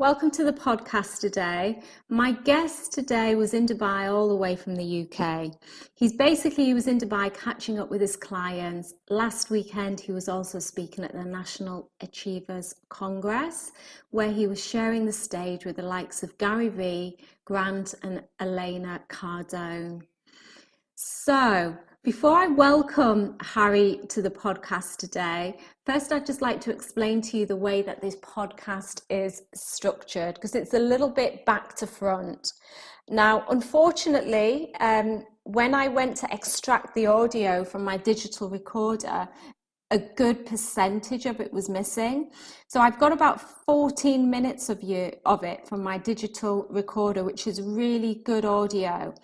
Welcome to the podcast today. My guest today was in Dubai all the way from the UK. He was in Dubai catching up with his clients. Last weekend, he was also speaking at the National Achievers Congress, where he was sharing the stage with the likes of Gary Vee, Grant and Elenor Cardone. So, before I welcome Harry to the podcast today, first I'd just like to explain to you the way that this podcast is structured, because it's a little bit back to front. Now, unfortunately, when I went to extract the audio from my digital recorder, a good percentage of it was missing. So I've got about 14 minutes of it from my digital recorder, which is really good audio.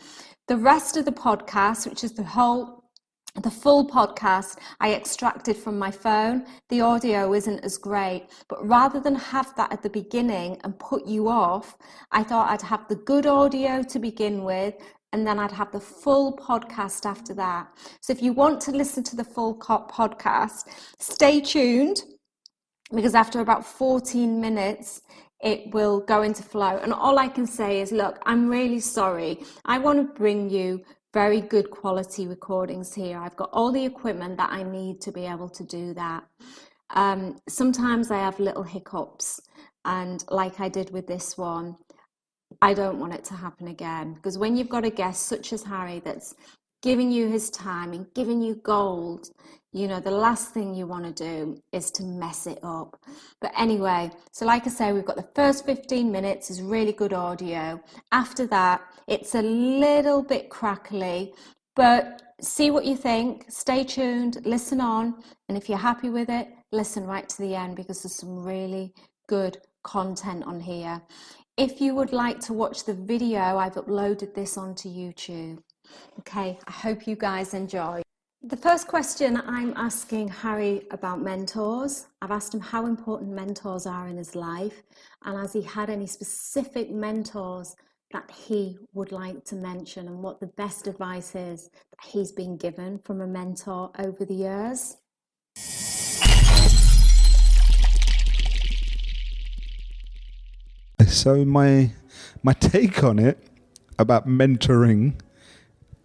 The rest of the podcast, which is the full podcast, I extracted from my phone. The audio isn't as great, but rather than have that at the beginning and put you off, I thought I'd have the good audio to begin with, and then I'd have the full podcast after that. So if you want to listen to the full podcast, stay tuned, because after about 14 minutes, it will go into flow. And all I can say is, look, I'm really sorry. I want to bring you very good quality recordings here. I've got all the equipment that I need to be able to do that. Sometimes I have little hiccups, and like I did with this one, I don't want it to happen again, because when you've got a guest such as Harry that's giving you his time and giving you gold, you know, the last thing you want to do is to mess it up. But anyway, so like I say, we've got the first 15 minutes is really good audio. After that, it's a little bit crackly, but see what you think. Stay tuned, listen on, and if you're happy with it, listen right to the end, because there's some really good content on here. If you would like to watch the video, I've uploaded this onto YouTube. Okay, I hope you guys enjoy. The first question I'm asking Harry about mentors. I've asked him how important mentors are in his life, and has he had any specific mentors that he would like to mention, and what the best advice is that he's been given from a mentor over the years. So my take on it about mentoring,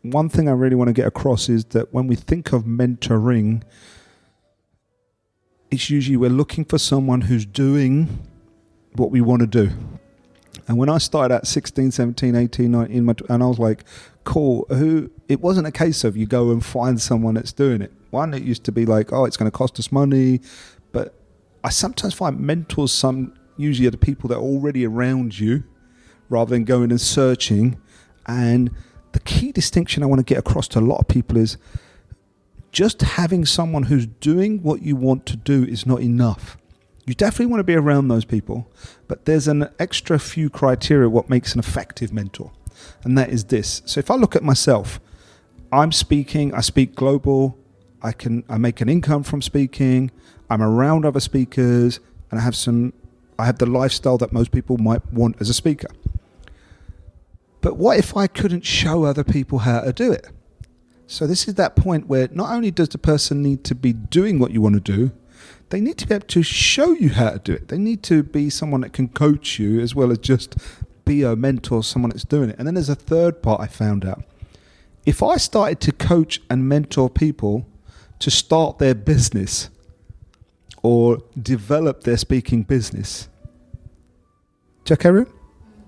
one thing I really want to get across is that when we think of mentoring, it's usually we're looking for someone who's doing what we want to do. And when I started at 16, 17, 18, 19, and I was like, cool, it wasn't a case of you go and find someone that's doing it. One, it used to be like, oh, it's going to cost us money. But I sometimes find mentors usually are the people that are already around you, rather than going and searching. And the key distinction I want to get across to a lot of people is just having someone who's doing what you want to do is not enough. You definitely want to be around those people, but there's an extra few criteria what makes an effective mentor, and that is this. So if I look at myself, I'm speaking, I speak global, I make an income from speaking, I'm around other speakers, and I have the lifestyle that most people might want as a speaker. But what if I couldn't show other people how to do it? So this is that point where not only does the person need to be doing what you want to do, they need to be able to show you how to do it. They need to be someone that can coach you as well as just be a mentor, someone that's doing it. And then there's a third part I found out. If I started to coach and mentor people to start their business or develop their speaking business, check everyone?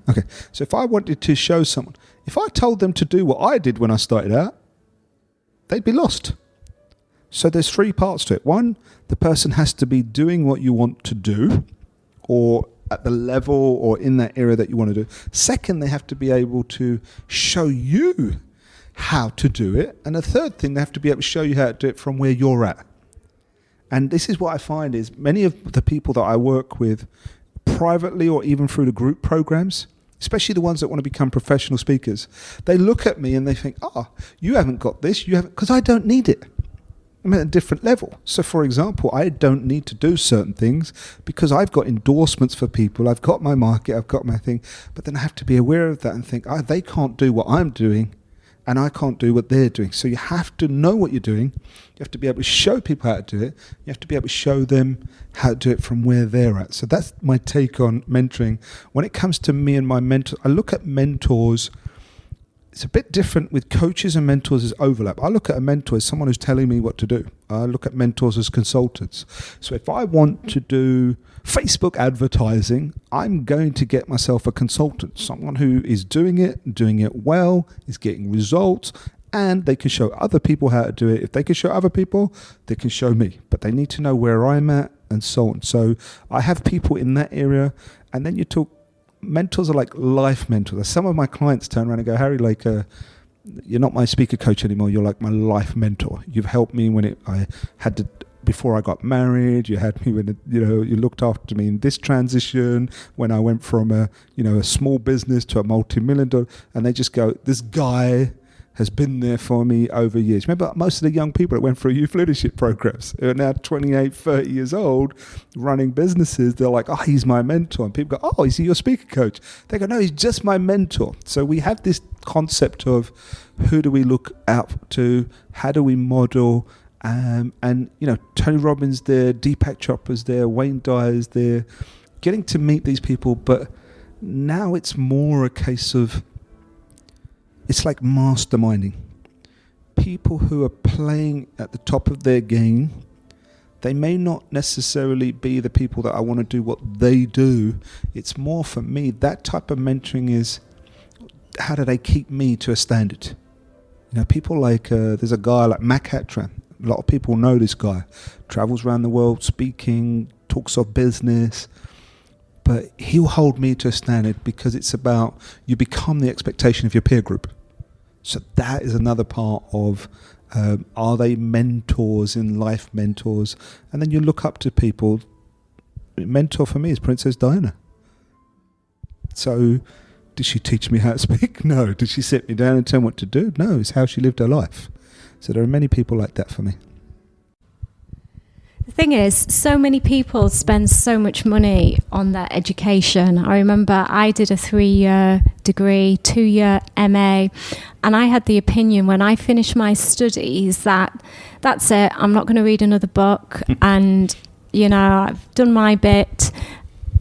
Okay, so if I wanted to show someone, if I told them to do what I did when I started out, they'd be lost. So there's three parts to it. One, the person has to be doing what you want to do, or at the level or in that area that you want to do. Second, they have to be able to show you how to do it. And the third thing, they have to be able to show you how to do it from where you're at. And this is what I find is many of the people that I work with privately or even through the group programs, especially the ones that want to become professional speakers, they look at me and they think, you haven't got this, you haven't, because I don't need it. I'm at a different level. So for example, I don't need to do certain things because I've got endorsements for people, I've got my market, I've got my thing, but then I have to be aware of that and think, they can't do what I'm doing, and I can't do what they're doing. So you have to know what you're doing. You have to be able to show people how to do it. You have to be able to show them how to do it from where they're at. So that's my take on mentoring. When it comes to me and my mentor, I look at mentors. It's a bit different with coaches and mentors as overlap. I look at a mentor as someone who's telling me what to do. I look at mentors as consultants. So if I want to do Facebook advertising, I'm going to get myself a consultant, someone who is doing it well, is getting results, and they can show other people how to do it. If they can show other people, they can show me. But they need to know where I'm at and so on. So I have people in that area. And then you talk, mentors are like life mentors. Some of my clients turn around and go, Harry, like, you're not my speaker coach anymore. You're like my life mentor. You've helped me when I had to, before I got married. You had me when, you looked after me in this transition when I went from a small business to a multi-million-dollar. And they just go, this guy has been there for me over years. Remember, most of the young people that went through youth leadership programs who are now 28, 30 years old, running businesses, they're like, oh, he's my mentor. And people go, oh, is he your speaker coach? They go, no, he's just my mentor. So we have this concept of who do we look out to? How do we model? And Tony Robbins there, Deepak Chopra's there, Wayne Dyer's there, getting to meet these people. But now it's more a case of, it's like masterminding. People who are playing at the top of their game, they may not necessarily be the people that I want to do what they do. It's more for me, that type of mentoring is, how do they keep me to a standard? People like, there's a guy like Mac Hatran. A lot of people know this guy. Travels around the world speaking, talks of business. But he'll hold me to a standard because it's about you become the expectation of your peer group. So that is another part of, are they mentors in life, mentors? And then you look up to people. Mentor for me is Princess Diana. So did she teach me how to speak? No. Did she sit me down and tell me what to do? No. It's how she lived her life. So there are many people like that for me. The thing is, so many people spend so much money on their education. I remember I did a 3-year degree, 2-year MA, and I had the opinion when I finished my studies that that's it, I'm not going to read another book, and, I've done my bit,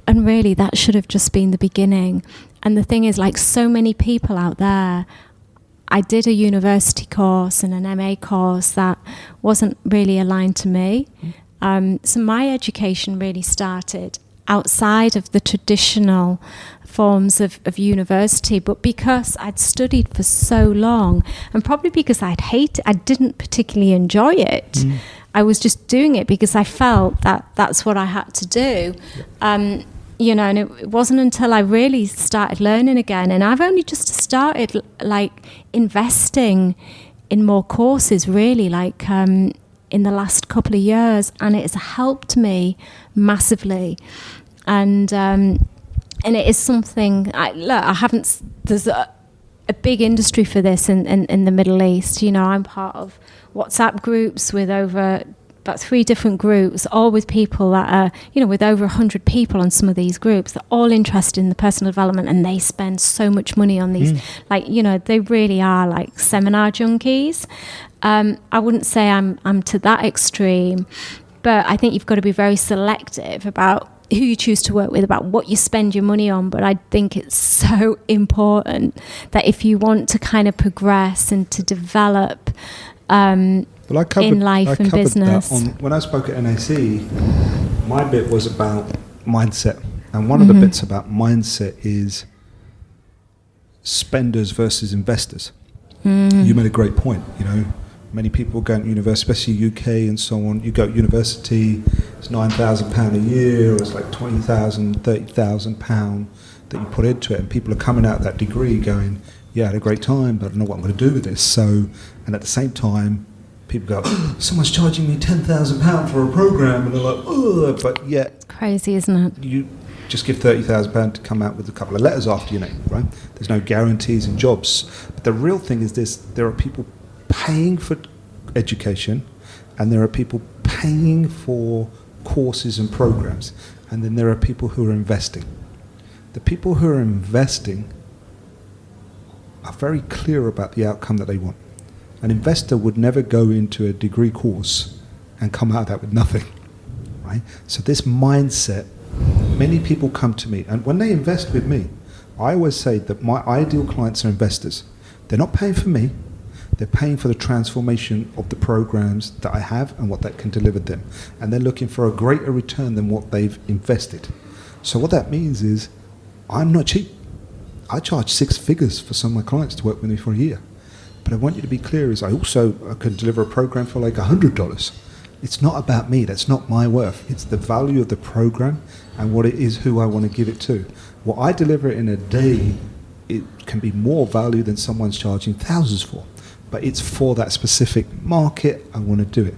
and really that should have just been the beginning. And the thing is, like so many people out there, I did a university course and an MA course that wasn't really aligned to me. So my education really started outside of the traditional forms of university, but because I'd studied for so long, and probably because I didn't particularly enjoy it. I was just doing it because I felt that that's what I had to do. And it wasn't until I really started learning again, and I've only just started like investing in more courses really, like in the last couple of years, and it has helped me massively. And it is something there's a big industry for this in the Middle East. I'm part of WhatsApp groups with over about 3 different groups, all with people that are, with over 100 people on some of these groups. They're all interested in the personal development, and they spend so much money on these. They really are like seminar junkies. I wouldn't say I'm to that extreme, but I think you've got to be very selective about who you choose to work with, about what you spend your money on. But I think it's so important that if you want to kind of progress and to develop in life and business. When I spoke at NAC, my bit was about mindset. And one of the bits about mindset is spenders versus investors. You made a great point, Many people go to university, especially UK and so on. You go to university, it's £9,000 a year, or it's like £20,000, £30,000 that you put into it. And people are coming out of that degree going, yeah, I had a great time, but I don't know what I'm going to do with this. So, and at the same time, people go, someone's charging me £10,000 for a program, and they're like, oh, but yet, crazy, isn't it? You just give £30,000 to come out with a couple of letters after your name, right? There's no guarantees in jobs. But the real thing is this: there are people paying for education, and there are people paying for courses and programs, and then there are people who are investing. The people who are investing are very clear about the outcome that they want. An investor would never go into a degree course and come out of that with nothing, right? So this mindset, many people come to me, and when they invest with me, I always say that my ideal clients are investors. They're not paying for me, they're paying for the transformation of the programs that I have and what that can deliver them. And they're looking for a greater return than what they've invested. So what that means is, I'm not cheap. I charge 6 figures for some of my clients to work with me for a year. But I want you to be clear is I can deliver a program for like $100. It's not about me, that's not my worth. It's the value of the program and what it is, who I want to give it to. What I deliver in a day, it can be more value than someone's charging thousands for. But it's for that specific market, I want to do it.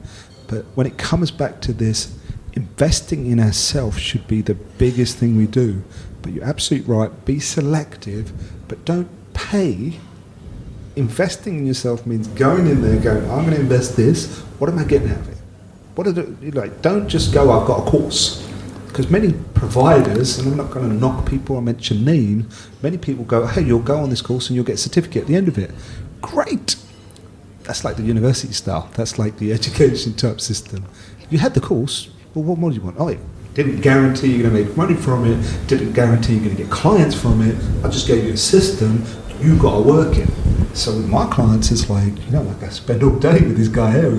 But when it comes back to this, investing in ourselves should be the biggest thing we do. But you're absolutely right, be selective, but don't pay. Investing in yourself means going in there going, I'm going to invest this, what am I getting out of it? Don't just go, I've got a course. Because many providers, and I'm not going to knock people or mention names, many people go, hey, you'll go on this course and you'll get a certificate at the end of it. Great. That's like the university style. That's like the education type system. You had the course, well, what more do you want? Oh, it didn't guarantee you're going to make money from it, didn't guarantee you're going to get clients from it. I just gave you a system, you got to work it. So with my clients, it's like, I spend all day with this guy here,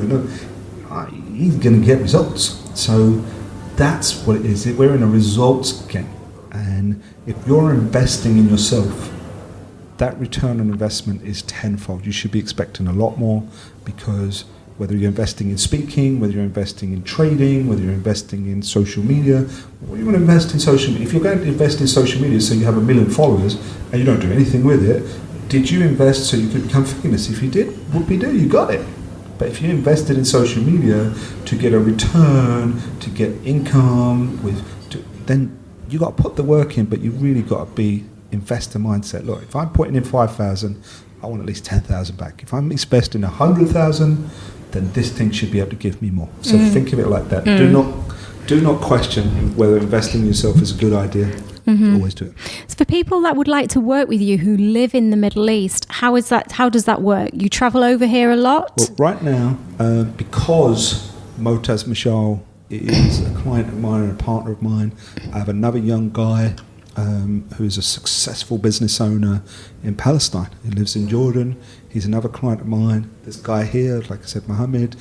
he's going to get results. So that's what it is. We're in a results game. And if you're investing in yourself, that return on investment is tenfold. You should be expecting a lot more, because whether you're investing in speaking, whether you're investing in trading, whether you're investing in social media, what do you want to invest in social media? If you're going to invest in social media so you have 1 million followers and you don't do anything with it, did you invest so you could become famous? If you did, whoopie-doo, you got it. But if you invested in social media to get a return, to get income, then you got to put the work in, but you really got to be investor mindset. Look, if I'm putting in 5,000, I want at least 10,000 back. If I'm investing 100,000, then this thing should be able to give me more. So think of it like that. Do not question whether investing in yourself is a good idea. Always do it. So for people that would like to work with you who live in the Middle East, how does that work? You travel over here a lot? Well, right now, because Motaz Mashal is a client of mine and a partner of mine, I have another young guy who is a successful business owner in Palestine. He lives in Jordan. He's another client of mine. This guy here, like I said, Mohammed,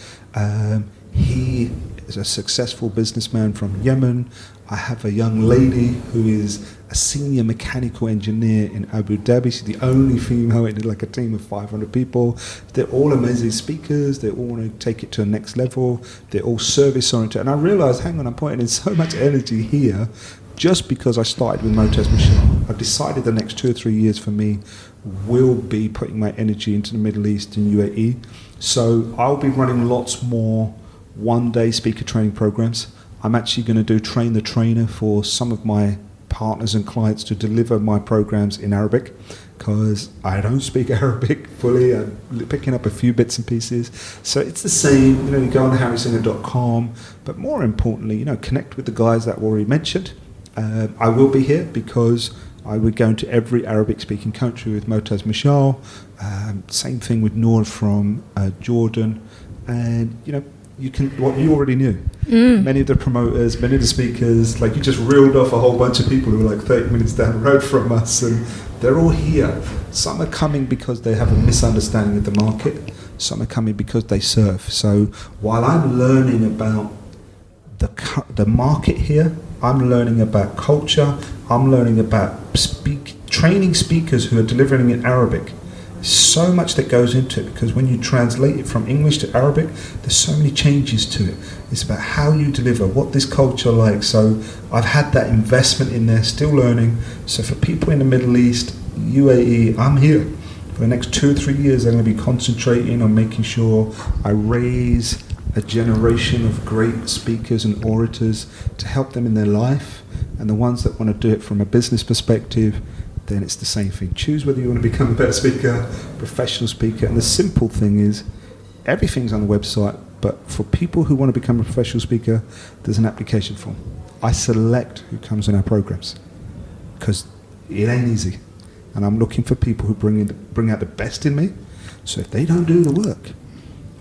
he is a successful businessman from Yemen. I have a young lady who is a senior mechanical engineer in Abu Dhabi. She's the only female in like a team of 500 people. They're all amazing speakers. They all want to take it to the next level. They're all service oriented. And I realized, hang on, I'm putting in so much energy here just because I started with Motaz Mashal. I decided the next 2 or 3 years for me will be putting my energy into the Middle East and UAE. So I'll be running lots more one-day speaker training programs. I'm actually going to do train the trainer for some of my partners and clients to deliver my programs in Arabic, because I don't speak Arabic fully. I'm picking up a few bits and pieces. So it's the same, you go on harrysingha.com, but more importantly, connect with the guys that were already mentioned. I will be here because I would go into every Arabic-speaking country with Motaz Mashal. Same thing with Noor from Jordan. And, you can, what you already knew. Many of the promoters, many of the speakers, like you just reeled off a whole bunch of people who are like 30 minutes down the road from us, and they're all here. Some are coming because they have a misunderstanding of the market. Some are coming because they serve. So while I'm learning about the market here, I'm learning about culture, I'm learning about training speakers who are delivering in Arabic. So much that goes into it, because when you translate it from English to Arabic, there's so many changes to it. It's about how you deliver, what this culture likes. So I've had that investment in there, still learning. So for people in the Middle East, UAE, I'm here. For the next 2 or 3 years, I'm going to be concentrating on making sure I raise a generation of great speakers and orators to help them in their life. And the ones that want to do it from a business perspective, then it's the same thing. Choose whether you want to become a better speaker, professional speaker. And the simple thing is, everything's on the website, but for people who want to become a professional speaker, there's an application form. I select who comes in our programs, because it ain't easy. and I'm looking for people who bring out the best in me. So if they don't do the work,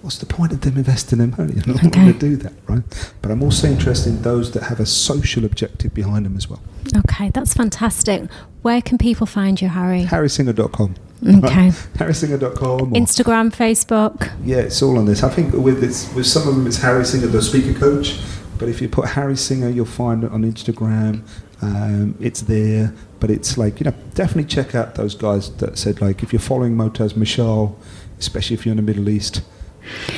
what's the point of them investing in money? I'm not going to do that, right? But I'm also interested in those that have a social objective behind them as well. Okay, that's fantastic. Where can people find you, Harry? harrysingha.com. Okay. harrysingha.com. Instagram, Facebook. Yeah, it's all on this. I think with some of them it's Harry Singha, the speaker coach. But if you put Harry Singha, you'll find it on Instagram. It's there. But it's like, definitely check out those guys that said, like, if you're following Motaz Mishal, especially if you're in the Middle East,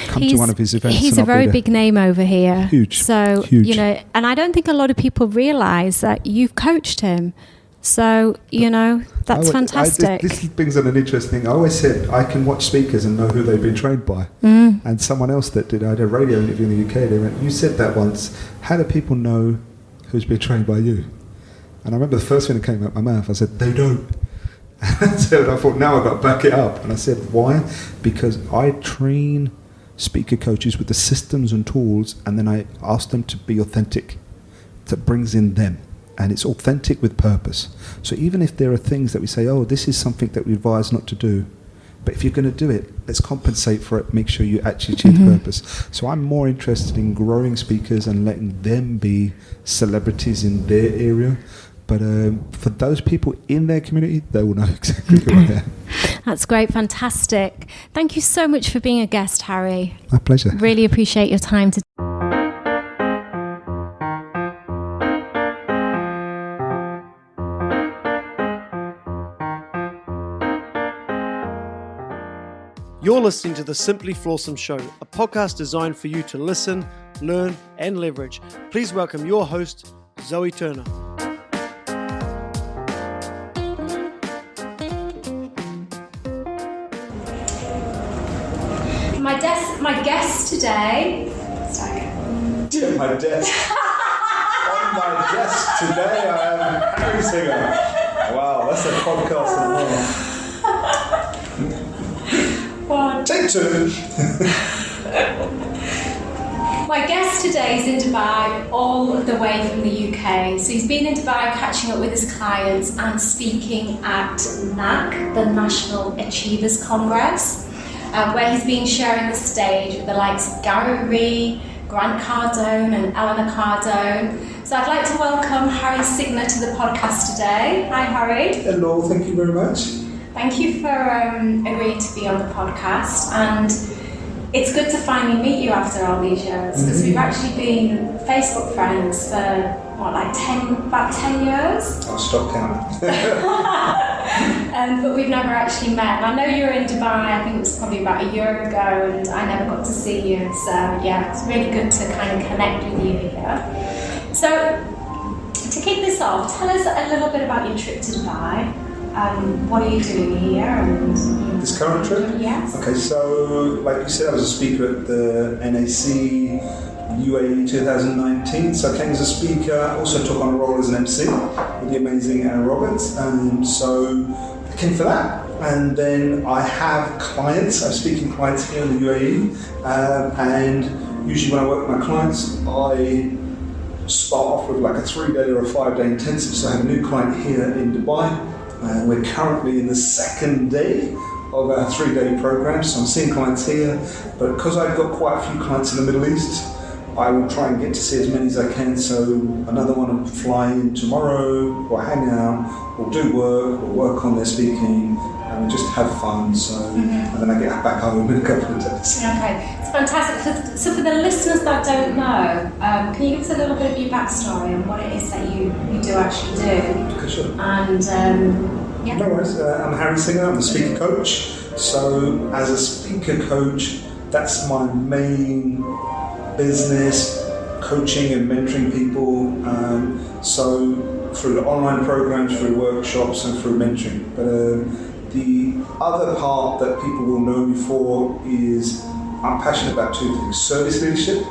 come to one of his events. He's a very big name over here. Huge. So, huge. And I don't think a lot of people realise that you've coached him. So, that's fantastic. This brings on an interesting thing. I always said I can watch speakers and know who they've been trained by. And someone else I had a radio interview in the UK, they went, you said that once. How do people know who's been trained by you? And I remember the first thing that came out my mouth, I said, they don't. So I thought, now I've got to back it up. And I said, why? Because I train speaker coaches with the systems and tools, and then I ask them to be authentic. That brings in them. And it's authentic with purpose. So even if there are things that we say, oh, this is something that we advise not to do, but if you're going to do it, let's compensate for it, make sure you actually achieve the purpose. So I'm more interested in growing speakers and letting them be celebrities in their area. But for those people in their community, they will know exactly who I am. That's great, fantastic. Thank you so much for being a guest, Harry. My pleasure. Really appreciate your time today. You're listening to the Simply Flawsome Show, a podcast designed for you to listen, learn, and leverage. Please welcome your host, Zoe Turner. My guest today. Yeah, my desk. On my desk today, I am Harry Singha. Wow, that's a podcast in one. Take two. My guest today is in Dubai all the way from the UK. So he's been in Dubai catching up with his clients and speaking at NAC, the National Achievers Congress, where he's been sharing the stage with the likes of Gary Ree, Grant Cardone and Elenor Cardone. So I'd like to welcome Harry Singha to the podcast today. Hi Harry. Hello, thank you very much. Thank you for agreeing to be on the podcast, and it's good to finally meet you after all these years, because we've actually been Facebook friends for about 10 years? I'll stop counting. But we've never actually met. And I know you were in Dubai, I think it was probably about a year ago, and I never got to see you. So yeah, it's really good to kind of connect with you here. So to kick this off, tell us a little bit about your trip to Dubai. What are you doing here? And this current trip? Yes. Okay, so like you said, I was a speaker at the NAC UAE 2019. So I came as a speaker, I also took on a role as an MC with the amazing Anna Roberts. So I came for that. And then I have clients, I have speaking clients here in the UAE. And usually when I work with my clients, I start off with like a 3-day or a 5-day intensive. So I have a new client here in Dubai. We're currently in the second day of our 3-day program, so I'm seeing clients here, but because I've got quite a few clients in the Middle East, I will try and get to see as many as I can. So another one will fly in tomorrow, we'll hang out, we'll do work, we'll work on their speaking, and we'll just have fun. So, and then I get back home in a couple of days. Okay, it's fantastic. So for the listeners that don't know, can you give us a little bit of your backstory and what it is that you do actually do? Okay, sure. And yeah. No worries. I'm Harry Singha, I'm a speaker coach. So as a speaker coach, that's my main business, coaching and mentoring people. So through online programs, through workshops and through mentoring. But the other part that people will know me for is I'm passionate about two things: service leadership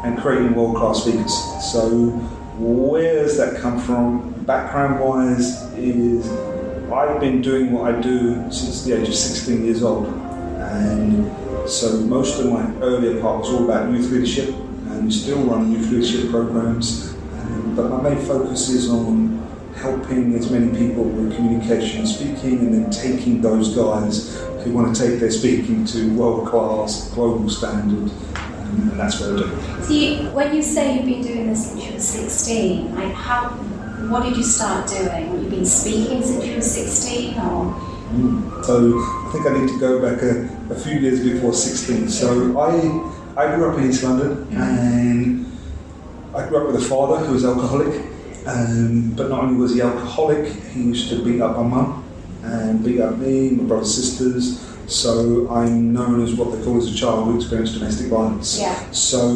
and creating world-class speakers. So where does that come from? Background-wise is I've been doing what I do since the age of 16 years old. And so most of my earlier part was all about youth leadership, and we still run youth leadership programs. But my main focus is on helping as many people with communication and speaking, and then taking those guys who want to take their speaking to world-class, global standard, and that's what I do. So when you say you've been doing this since you were 16, like what did you start doing? Have you been speaking since you were 16, or? So I think I need to go back a few years before 16. So I grew up in East London, and I grew up with a father who was alcoholic. But not only was he alcoholic, he used to beat up my mum and beat up me, my brothers and sisters. So I'm known as what they call as a child who experienced domestic violence. Yeah. So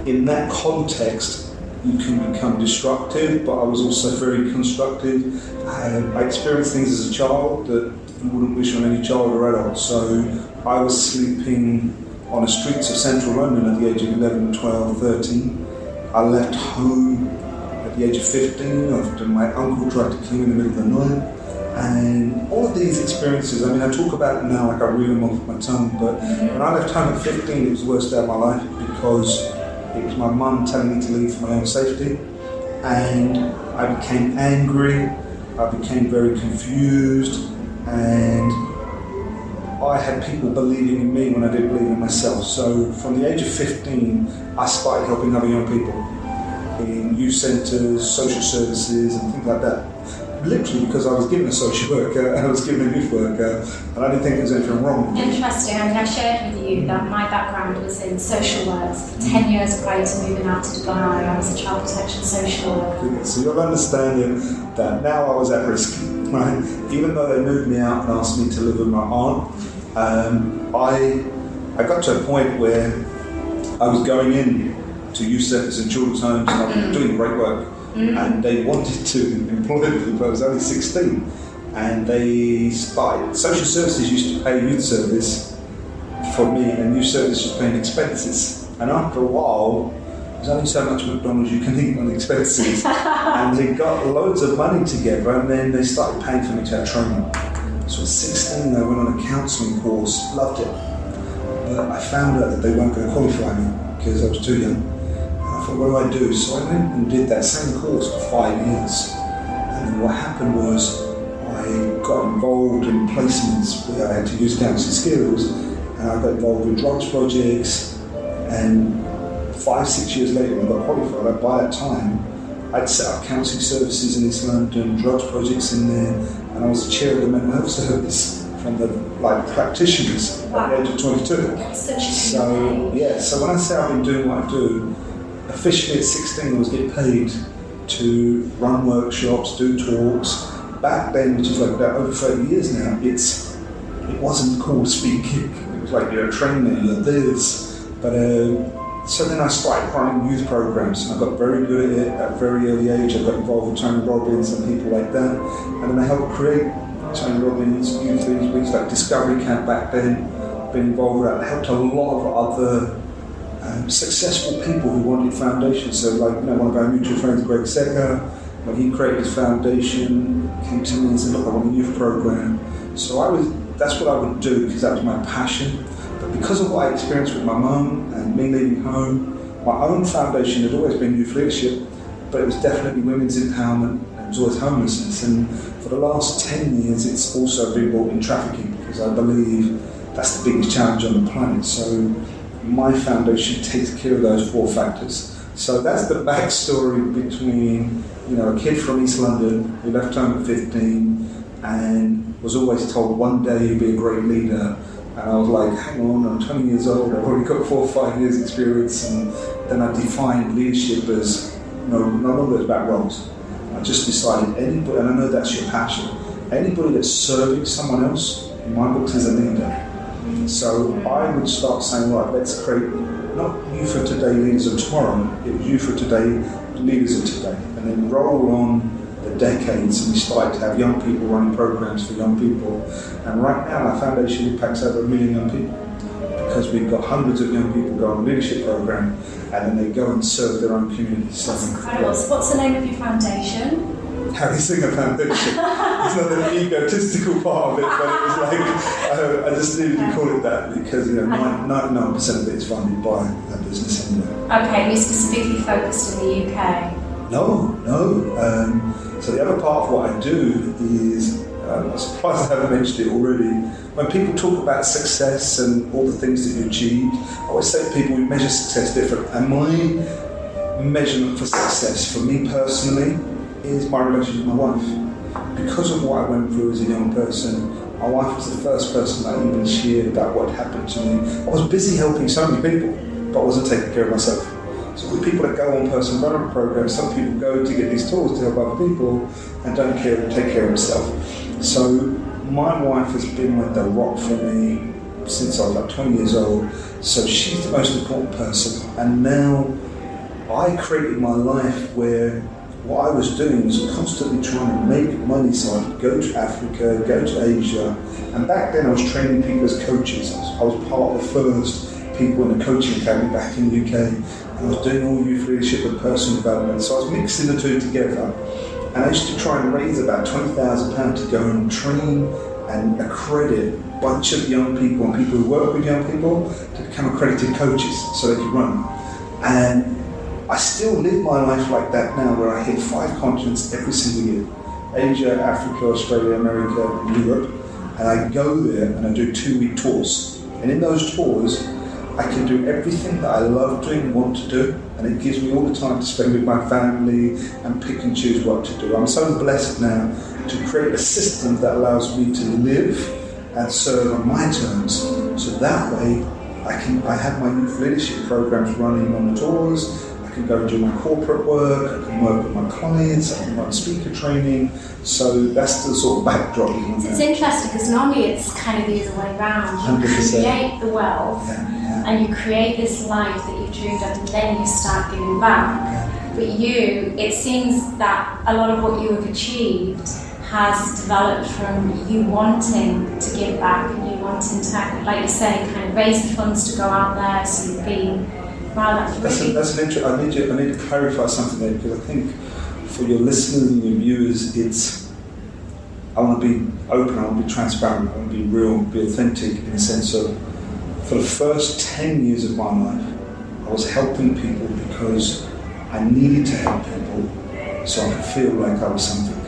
in that context, you can become destructive, but I was also very constructive. I experienced things as a child that you wouldn't wish on any child or adult. So I was sleeping on the streets of central London at the age of 11, 12, 13. I left home at the age of 15 after my uncle tried to kill me in the middle of the night. And all of these experiences, I mean, I talk about it now like I reel them off my tongue, but when I left home at 15, it was the worst day of my life because it was my mum telling me to leave for my own safety. And I became angry, I became very confused, and I had people believing in me when I didn't believe in myself. So from the age of 15, I started helping other young people in youth centres, social services and things like that. Literally because I was given a social worker and I was given a youth worker, and I didn't think there was anything wrong with it. Interesting. I mean, I shared with you that my background was in social work. For 10 years prior to moving out to Dubai, I was a child protection social worker. So you'll understand that now I was at risk, right? Even though they moved me out and asked me to live with my aunt, I got to a point where I was going in to youth centres and children's homes, and I was doing great work. And they wanted to employ me, but I was only 16. And they started, social services used to pay youth service for me, and youth service was paying expenses. And after a while, there's only so much McDonald's you can eat on expenses. And they got loads of money together, and then they started paying for me to have training. So at 16, I went on a counselling course, loved it. But I found out that they weren't going to qualify me because I was too young. I thought, what do I do? So I went and did that same course for 5 years. And then what happened was I got involved in placements where I had to use counselling skills, and I got involved with drugs projects. And 5-6 years later, when I got qualified, by that time, I'd set up counselling services in East London, drugs projects in there, and I was the chair of the mental health service from the practitioners at the age of 22. So when I say I've been doing what I do, officially at 16 I was getting paid to run workshops, do talks. Back then, which is like about over 30 years now, it wasn't called speaking. It was like you're a trainer, you're this. But so then I started running youth programs, and I got very good at it at a very early age. I got involved with Tony Robbins and people like that, and then I helped create Tony Robbins youth things like Discovery Camp back then. Been involved with that. I helped a lot of other successful people who wanted foundations. So one of our mutual friends, Greg Secker, when he created his foundation, came to me and said, look, I want a youth program. So that's what I would do because that was my passion. But because of what I experienced with my mum and me leaving home, my own foundation had always been youth leadership, but it was definitely women's empowerment, and it was always homelessness. And for the last 10 years, it's also been brought in trafficking, because I believe that's the biggest challenge on the planet. So my foundation takes care of those 4 factors. So that's the backstory between, a kid from East London who left home at 15 and was always told one day you'll be a great leader. And I was like, hang on, I'm 20 years old, I've already got 4 or 5 years experience. And then I defined leadership as no longer about roles. I just decided anybody, and I know that's your passion, anybody that's serving someone else, in my books, is a leader. So I would start saying, right, let's create not youth for today, leaders of tomorrow. It was youth for today, leaders of today. And then roll on the decades, and we started to have young people running programs for young people. And right now our foundation impacts over 1 million young people, because we've got hundreds of young people go on a leadership program, and then they go and serve their own communities. That's incredible. What's the name of your foundation? Harry Singha Foundation. It's not an egotistical part of it, but it was like, I just needed to call it that because 99% of it is funded by a business anyway. Okay, you specifically focused in the UK? No. So the other part of what I do is, I'm surprised I haven't mentioned it already, when people talk about success and all the things that you achieved, I always say to people, we measure success different. And my measurement for success, for me personally, is my relationship with my wife. Because of what I went through as a young person, my wife was the first person that even shared about what happened to me. I was busy helping so many people, but I wasn't taking care of myself. So with people that go on personal development programs, some people go to get these tools to help other people and don't take care of themselves. So my wife has been like the rock for me since I was like 20 years old. So she's the most important person. And now I created my life where what I was doing was constantly trying to make money so I could go to Africa, go to Asia. And back then I was training people as coaches. I was part of the first people in the coaching academy back in the UK. I was doing all youth leadership and personal development, so I was mixing the two together. And I used to try and raise about £20,000 to go and train and accredit a bunch of young people and people who work with young people to become accredited coaches so they could run. And I still live my life like that now, where I hit 5 continents every single year: Asia, Africa, Australia, America, and Europe. And I go there and I do 2-week tours. And in those tours, I can do everything that I love doing and want to do, and it gives me all the time to spend with my family and pick and choose what to do. I'm so blessed now to create a system that allows me to live and serve on my terms, so that way I have my youth leadership programs running on the tours. I can go and do my corporate work, I can work with my clients, I can run speaker training. So that's the sort of backdrop. It's interesting because normally it's kind of the other way around. You 100%. create the wealth and you create this life that you've dreamed of, and then you start giving back. But it seems that a lot of what you have achieved has developed from you wanting to give back and you wanting to, like you say, kind of raise the funds to go out there. So you've been, wow, that's really... That's an interesting. I need to clarify something there, because I think for your listeners and your viewers, I want to be open, I want to be transparent, I want to be real, be authentic, in the sense of, for the first 10 years of my life, I was helping people because I needed to help people so I could feel like I was something.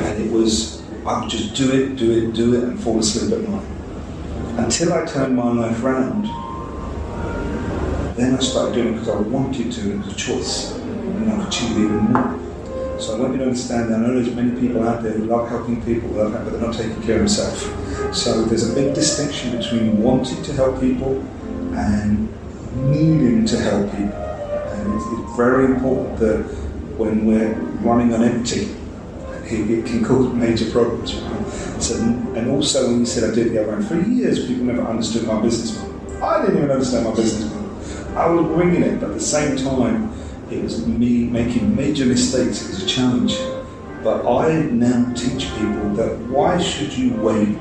And it was, I would just do it and fall asleep at night. Until I turned my life around, then I started doing it because I wanted to, and it was a choice, and I could achieve even more. So I want you to understand that I know there's many people out there who love helping people, but they're not taking care of themselves. So there's a big distinction between wanting to help people and needing to help people. And it's very important that when we're running on empty, it can cause major problems. Right? So, and also when you said I did the other way, for years people never understood my business model. I didn't even understand my business model. I was winging it, but at the same time, it was me making major mistakes. It was a challenge. But I now teach people that why should you wait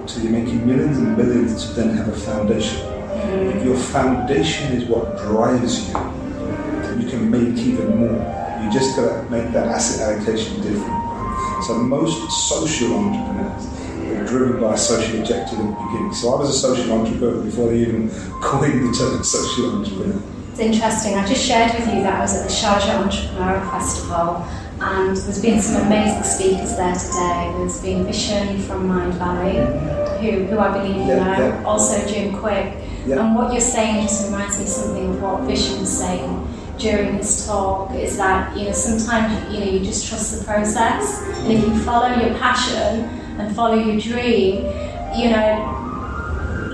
till you're making millions and millions to then have a foundation? If your foundation is what drives you, then you can make even more. You just got to make that asset allocation different. So most social entrepreneurs are driven by a social objective at the beginning. So I was a social entrepreneur before they even coined the term social entrepreneur. It's interesting. I just shared with you that I was at the Sharjah Entrepreneurial Festival, and there's been some amazing speakers there today. There's been Vishen from Mind Valley, who I believe you know, also Jim Quick. And what you're saying just reminds me something of what Vishen was saying during his talk, is that sometimes you just trust the process, and if you follow your passion and follow your dream,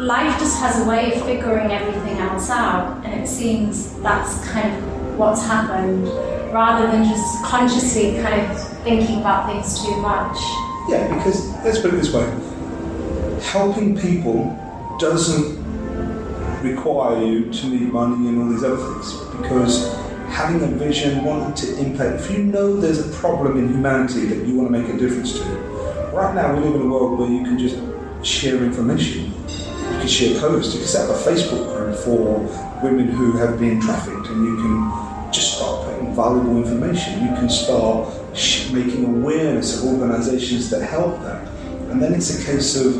life just has a way of figuring everything else out, and it seems that's kind of what's happened, rather than just consciously kind of thinking about things too much. Yeah, because let's put it this way, helping people doesn't require you to need money and all these other things, because having a vision, wanting to impact, if you know there's a problem in humanity that you want to make a difference to, right now we live in a world where you can just share information. You can share posts, you can set up a Facebook group for women who have been trafficked, and you can just start putting valuable information. You can start making awareness of organisations that help that. And then it's a case of,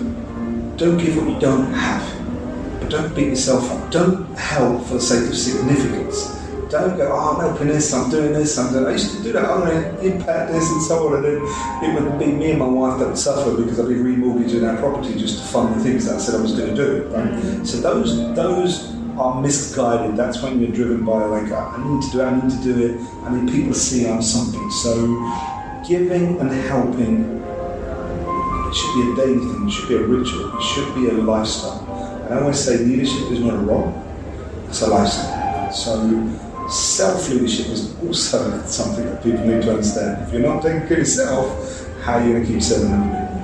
don't give what you don't have, but don't beat yourself up. Don't help for the sake of significance. Don't go, I'm helping this, I'm doing this, I used to do that, I'm going to impact this and so on, and then it would be me and my wife that would suffer because I'd be remortgaging our property just to fund the things that I said I was going to do, right? So those are misguided. That's when you're driven by like, I need to do it, I need people to see I'm something. So giving and helping, it should be a daily thing, it should be a ritual, it should be a lifestyle. And I always say leadership is not a role, it's a lifestyle. So self-leadership is also something that people need to understand. If you're not taking care of yourself, how are you going to keep serving other people?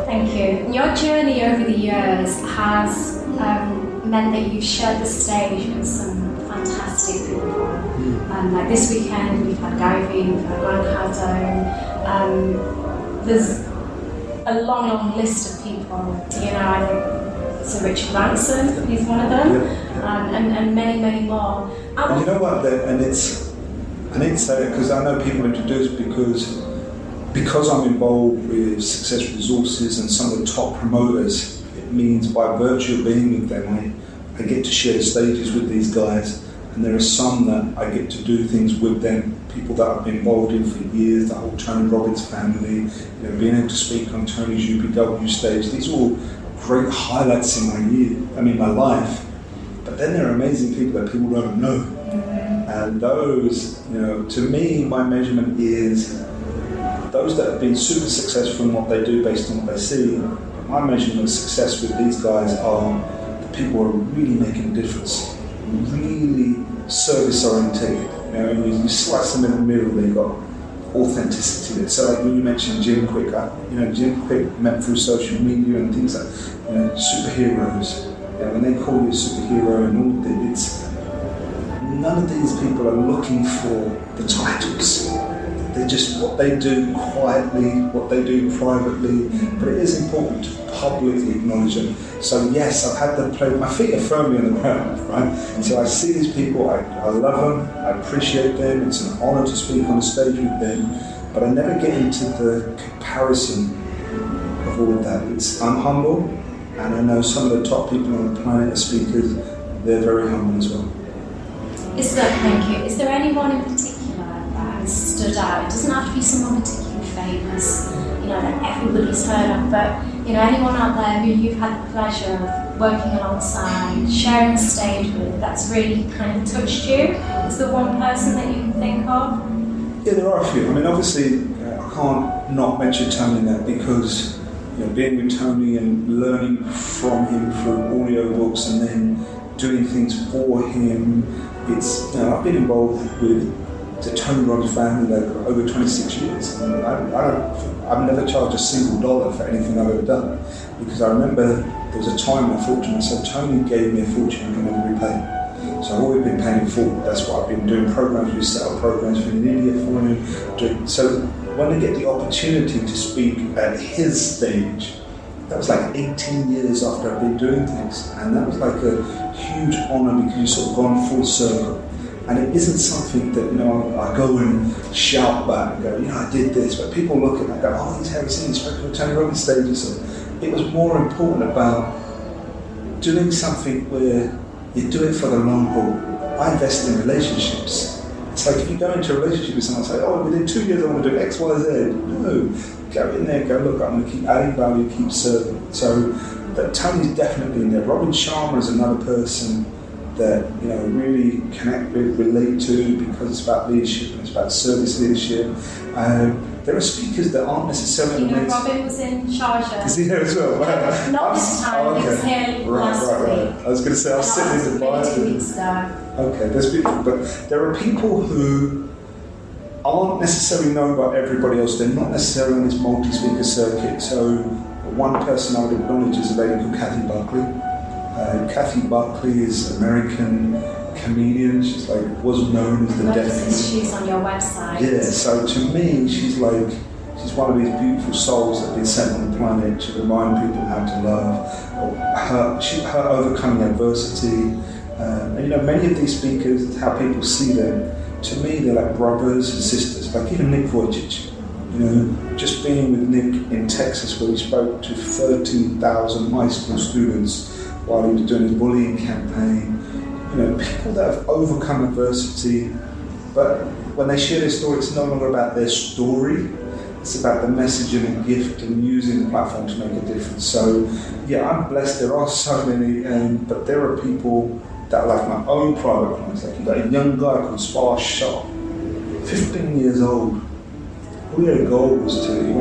Thank you. Your journey over the years has meant that you've shared the stage with some fantastic people. Like this weekend, we've had Gary Vee, we've had Cardone. There's a long list of people. I think Sir Richard Branson, he's one of them, and many more. And you know what? I need to say it because I know people introduce because I'm involved with Success Resources and some of the top promoters. It means by virtue of being with them, I get to share the stages with these guys, and there are some that I get to do things with them. People that I've been involved in for years, the whole Tony Robbins family, being able to speak on Tony's UPW stage. These are all great highlights in my life. But then there are amazing people that people don't know. And those, to me, my measurement is those that have been super successful in what they do based on what they see. But my measurement of success with these guys are the people who are really making a difference, really service oriented. And you slice them in the middle, they've got authenticity there. So like when you mentioned Jim Quick, Jim Quick met through social media and things like superheroes. When they call you a superhero and all that, none of these people are looking for the titles. They're just what they do quietly, what they do privately, but it is important to publicly acknowledge them. So yes, I've had the pleasure, my feet are firmly on the ground, right? So I see these people, I love them, I appreciate them, it's an honor to speak on the stage with them, but I never get into the comparison of all of that. I'm humble, and I know some of the top people on the planet are speakers, they're very humble as well. Thank you. Is there anyone in particular that has stood out? It doesn't have to be someone particularly famous, that everybody's heard of, but anyone out there who you've had the pleasure of working alongside, sharing the stage with, that's really kind of touched you? Is there one person that you can think of? Yeah, there are a few. Obviously, I can't not mention Tony in that because being with Tony and learning from him through audio books and then doing things for him. I've been involved with the Tony Robbins family over 26 years. I've never charged a single dollar for anything I've ever done because I remember there was a time I thought to myself, Tony gave me a fortune I can never repay. So I've always been paying it forward. That's what I've been doing programs. We set up programs in India for him. So when I get the opportunity to speak at his stage, that was like 18 years after I've been doing things. And that was like a huge honor because you've sort of gone full circle. And it isn't something that, I go and shout back and go, I did this. But people look at it and go, oh, he's Harry Singh, he's spoken on Tony Robbins stages. So it was more important about doing something where you do it for the long haul. I invest in relationships. It's like if you go into a relationship with someone and say, oh, within 2 years I want to do X, Y, Z. No, go in there, go, look, I'm going to keep adding value, keep serving. So that Tony's definitely in there. Robin Sharma is another person that really connect with, relate to, because it's about leadership and it's about service leadership. There are speakers that aren't necessarily. Robin was in Sharjah. Is he there as well? Wow. Not this time. He was here last week. I was going to say I was sitting in Dubai. 2 weeks ago. Okay, that's beautiful. But there are people who aren't necessarily known by everybody else. They're not necessarily on this multi-speaker circuit. So one person I would acknowledge is a lady called Kathy Buckley. Kathy Buckley is an American comedian. She's was known as the deaf. She's on your website. Yeah, so to me, she's one of these beautiful souls that have been sent on the planet to remind people how to love. Her overcoming adversity. And many of these speakers, how people see them, to me, they're like brothers and sisters. Like even Nick Vujicic. Just being with Nick in Texas, where he spoke to 13,000 high school students while he was doing his bullying campaign. people that have overcome adversity, but when they share their story, it's no longer about their story. It's about the message and the gift and using the platform to make a difference. So, yeah, I'm blessed. There are so many, but there are people that are like my own private clients. Like, you've got a young guy called Spar Shah, 15 years old. All he had a goal was he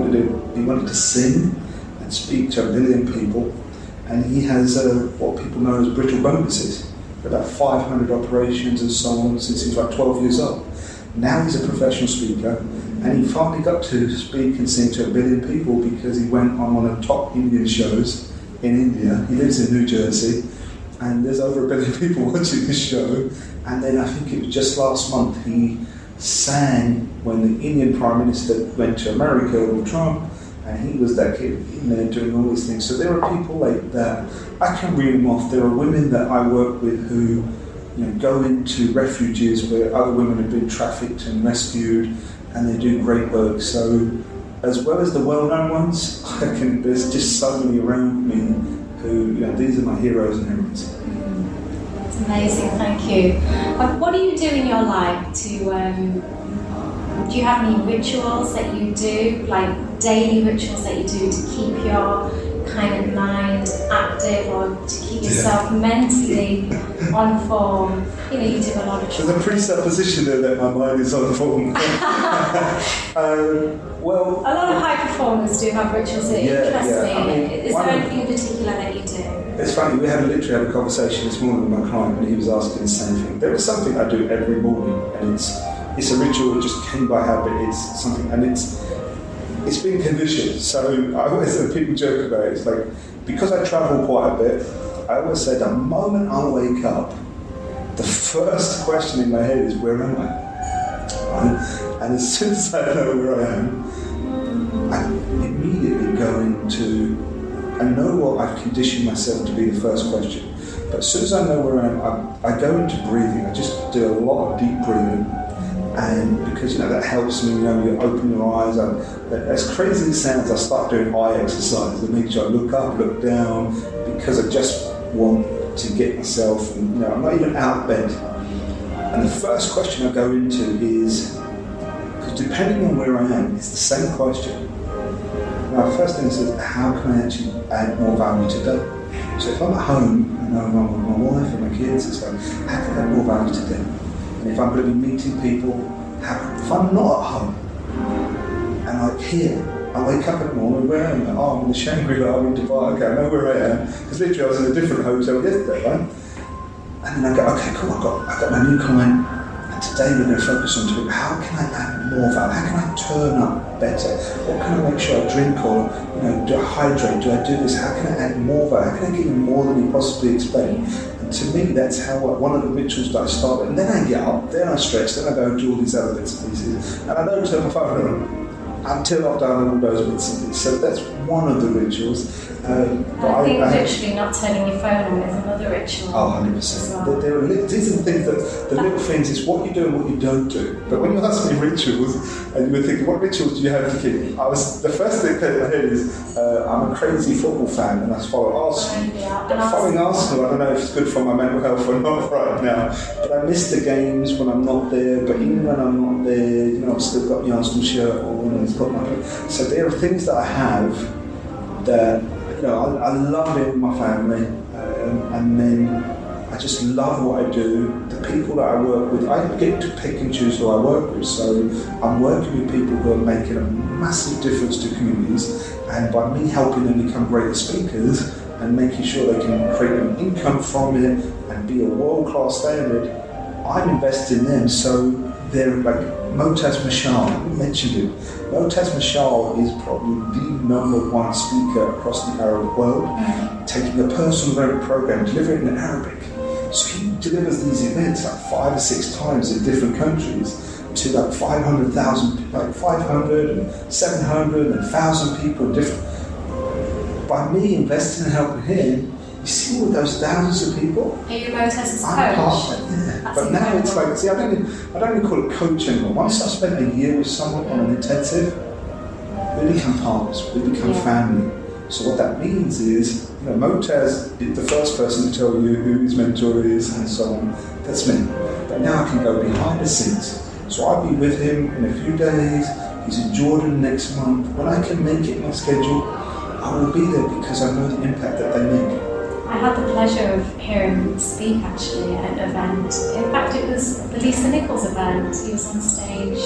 wanted to sing and speak to 1 billion people, and he has what people know as brittle bone disease. About 500 operations and so on since he was like 12 years old. Now he's a professional speaker, and he finally got to speak and sing to 1 billion people because he went on one of the top Indian shows in India. He lives in New Jersey, and there's over 1 billion people watching this show. And then I think it was just last month he sang when the Indian Prime Minister went to America, Donald Trump, and he was that kid in there doing all these things. So there are people like that. I can read them off. There are women that I work with who go into refuges where other women have been trafficked and rescued, and they do great work. So as well as the well-known ones, there's just so many around me who, these are my heroes and heroines. That's amazing, thank you. What do you do in your life do you have any rituals that you do, like daily rituals that you do to keep your kind of mind active or to keep yourself mentally on form? You do a lot of... There's a presupposition there that my mind is on form. Well, a lot of high performers do have rituals that interest me. I mean, is there anything in particular that you do? It's funny, we literally had a conversation this morning with my client, and he was asking the same thing. There is something I do every morning, and it's a ritual that just came by habit. It's something, and it's been conditioned. So I always say, people joke about it, it's like, because I travel quite a bit, I always say the moment I wake up, the first question in my head is, where am I? Right? And as soon as I know where I am, I immediately go into, I know what I've conditioned myself to be the first question. But as soon as I know where I am, I go into breathing. I just do a lot of deep breathing. And because that helps me, you open your eyes. As crazy as it sounds, I start doing eye exercise to make sure I look up, look down, because I just want to get myself, and I'm not even out of bed. And the first question I go into is, because depending on where I am, it's the same question. Now, the first thing is, how can I actually add more value today? So if I'm at home, I'm with my wife and my kids, it's like, how can I add more value today? And if I'm going to be meeting people, if I'm not at home, and I wake up in the morning, where am I? Oh, I'm in the Shangri-La, I'm in Dubai, okay, I know where I am. Because literally I was in a different hotel yesterday, right? And then I go, okay, cool, I've got my new client, and today we're going to focus on how can I add more value? How can I turn up better? What can I make sure I drink, or do I hydrate? Do I do this? How can I add more value? How can I give you more than you possibly expect? And to me, that's how one of the rituals that I start with. And then I get up, then I stretch, then I go and do all these other bits and pieces. And I don't turn my phone on until I've done all those bits and pieces. So that's one of the rituals. I think literally not turning your phone on is another ritual. Oh, 100%. Well. These are the things the little things is what you do and what you don't do. But when you ask me rituals, and you were thinking, what rituals do you have to keep? The first thing that came to my head is, I'm a crazy football fan and I follow Arsenal. But following Arsenal, I don't know if it's good for my mental health or not right now, but I miss the games when I'm not there, but even when I'm not there, I've still got the Arsenal shirt on, it's got my... So there are things that I have that, I love being with my family, and then I just love what I do. The people that I work with, I get to pick and choose who I work with. So I'm working with people who are making a massive difference to communities, and by me helping them become greater speakers and making sure they can create an income from it and be a world-class standard, I'm investing in them. So they're like Motaz Mashal, I mentioned him. Motaz Mashal is probably the #1 speaker across the Arab world, taking a personal development program, delivering it in Arabic. So he delivers these events like 5 or 6 times in different countries to like 500,000, like 500 and 700 and 1,000 people. By me investing and helping him, you see all those thousands of people? Are you Motaz's coach? I'm part of it, yeah. But now it's like, see, I don't even call it coach anymore. Once I spent a year with someone on an intensive, we become partners, we become family. So what that means is, Motaz is the first person to tell you who his mentor is and so on. That's me. But now I can go behind the scenes. So I'll be with him in a few days. He's in Jordan next month. When I can make it my schedule, I will be there because I know the impact that they make. I had the pleasure of hearing him speak actually at an event. In fact, it was the Lisa Nichols event. He was on stage.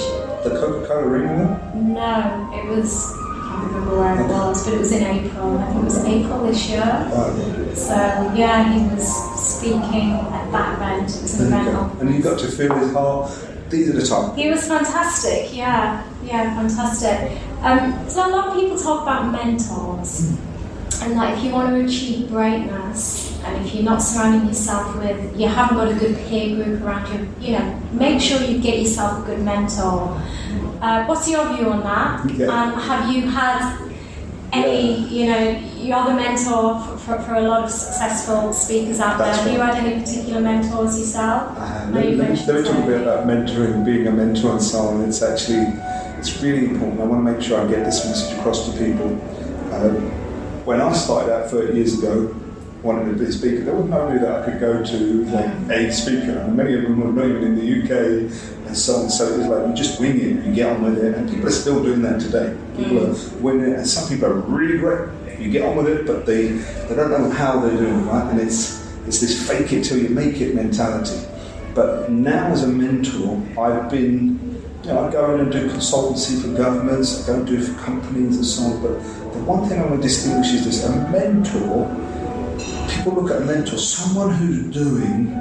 The Coca-Cola Arena one? No, it was, I can't remember where it was, but it was in April. I think it was April this year. Oh, So yeah, he was speaking at that event. It was an event. And you got to feel his heart. These are the time. He was fantastic, yeah, fantastic. So a lot of people talk about mentors. And like if you want to achieve greatness, and if you're not surrounding yourself with, you haven't got a good peer group around you, make sure you get yourself a good mentor. What's your view on that? Yeah. Have you had any, you're the mentor for a lot of successful speakers out there. Have you had any particular mentors yourself? Let me talk a bit about mentoring, being a mentor and so on. It's really important. I want to make sure I get this message across to people. When I started out 30 years ago, wanting to be a speaker, there was nobody that I could go to, a speaker, and many of them were not even in the UK, and so on. So it was like, you just wing it, you get on with it, and people are still doing that today. People are winging it, and some people are really great. You get on with it, but they don't know how they're doing it, right? And it's this fake it till you make it mentality. But now as a mentor, I've been, I go in and do consultancy for governments, I go and do it for companies and so on, but the one thing I want to distinguish is this: a mentor, people look at a mentor, someone who's doing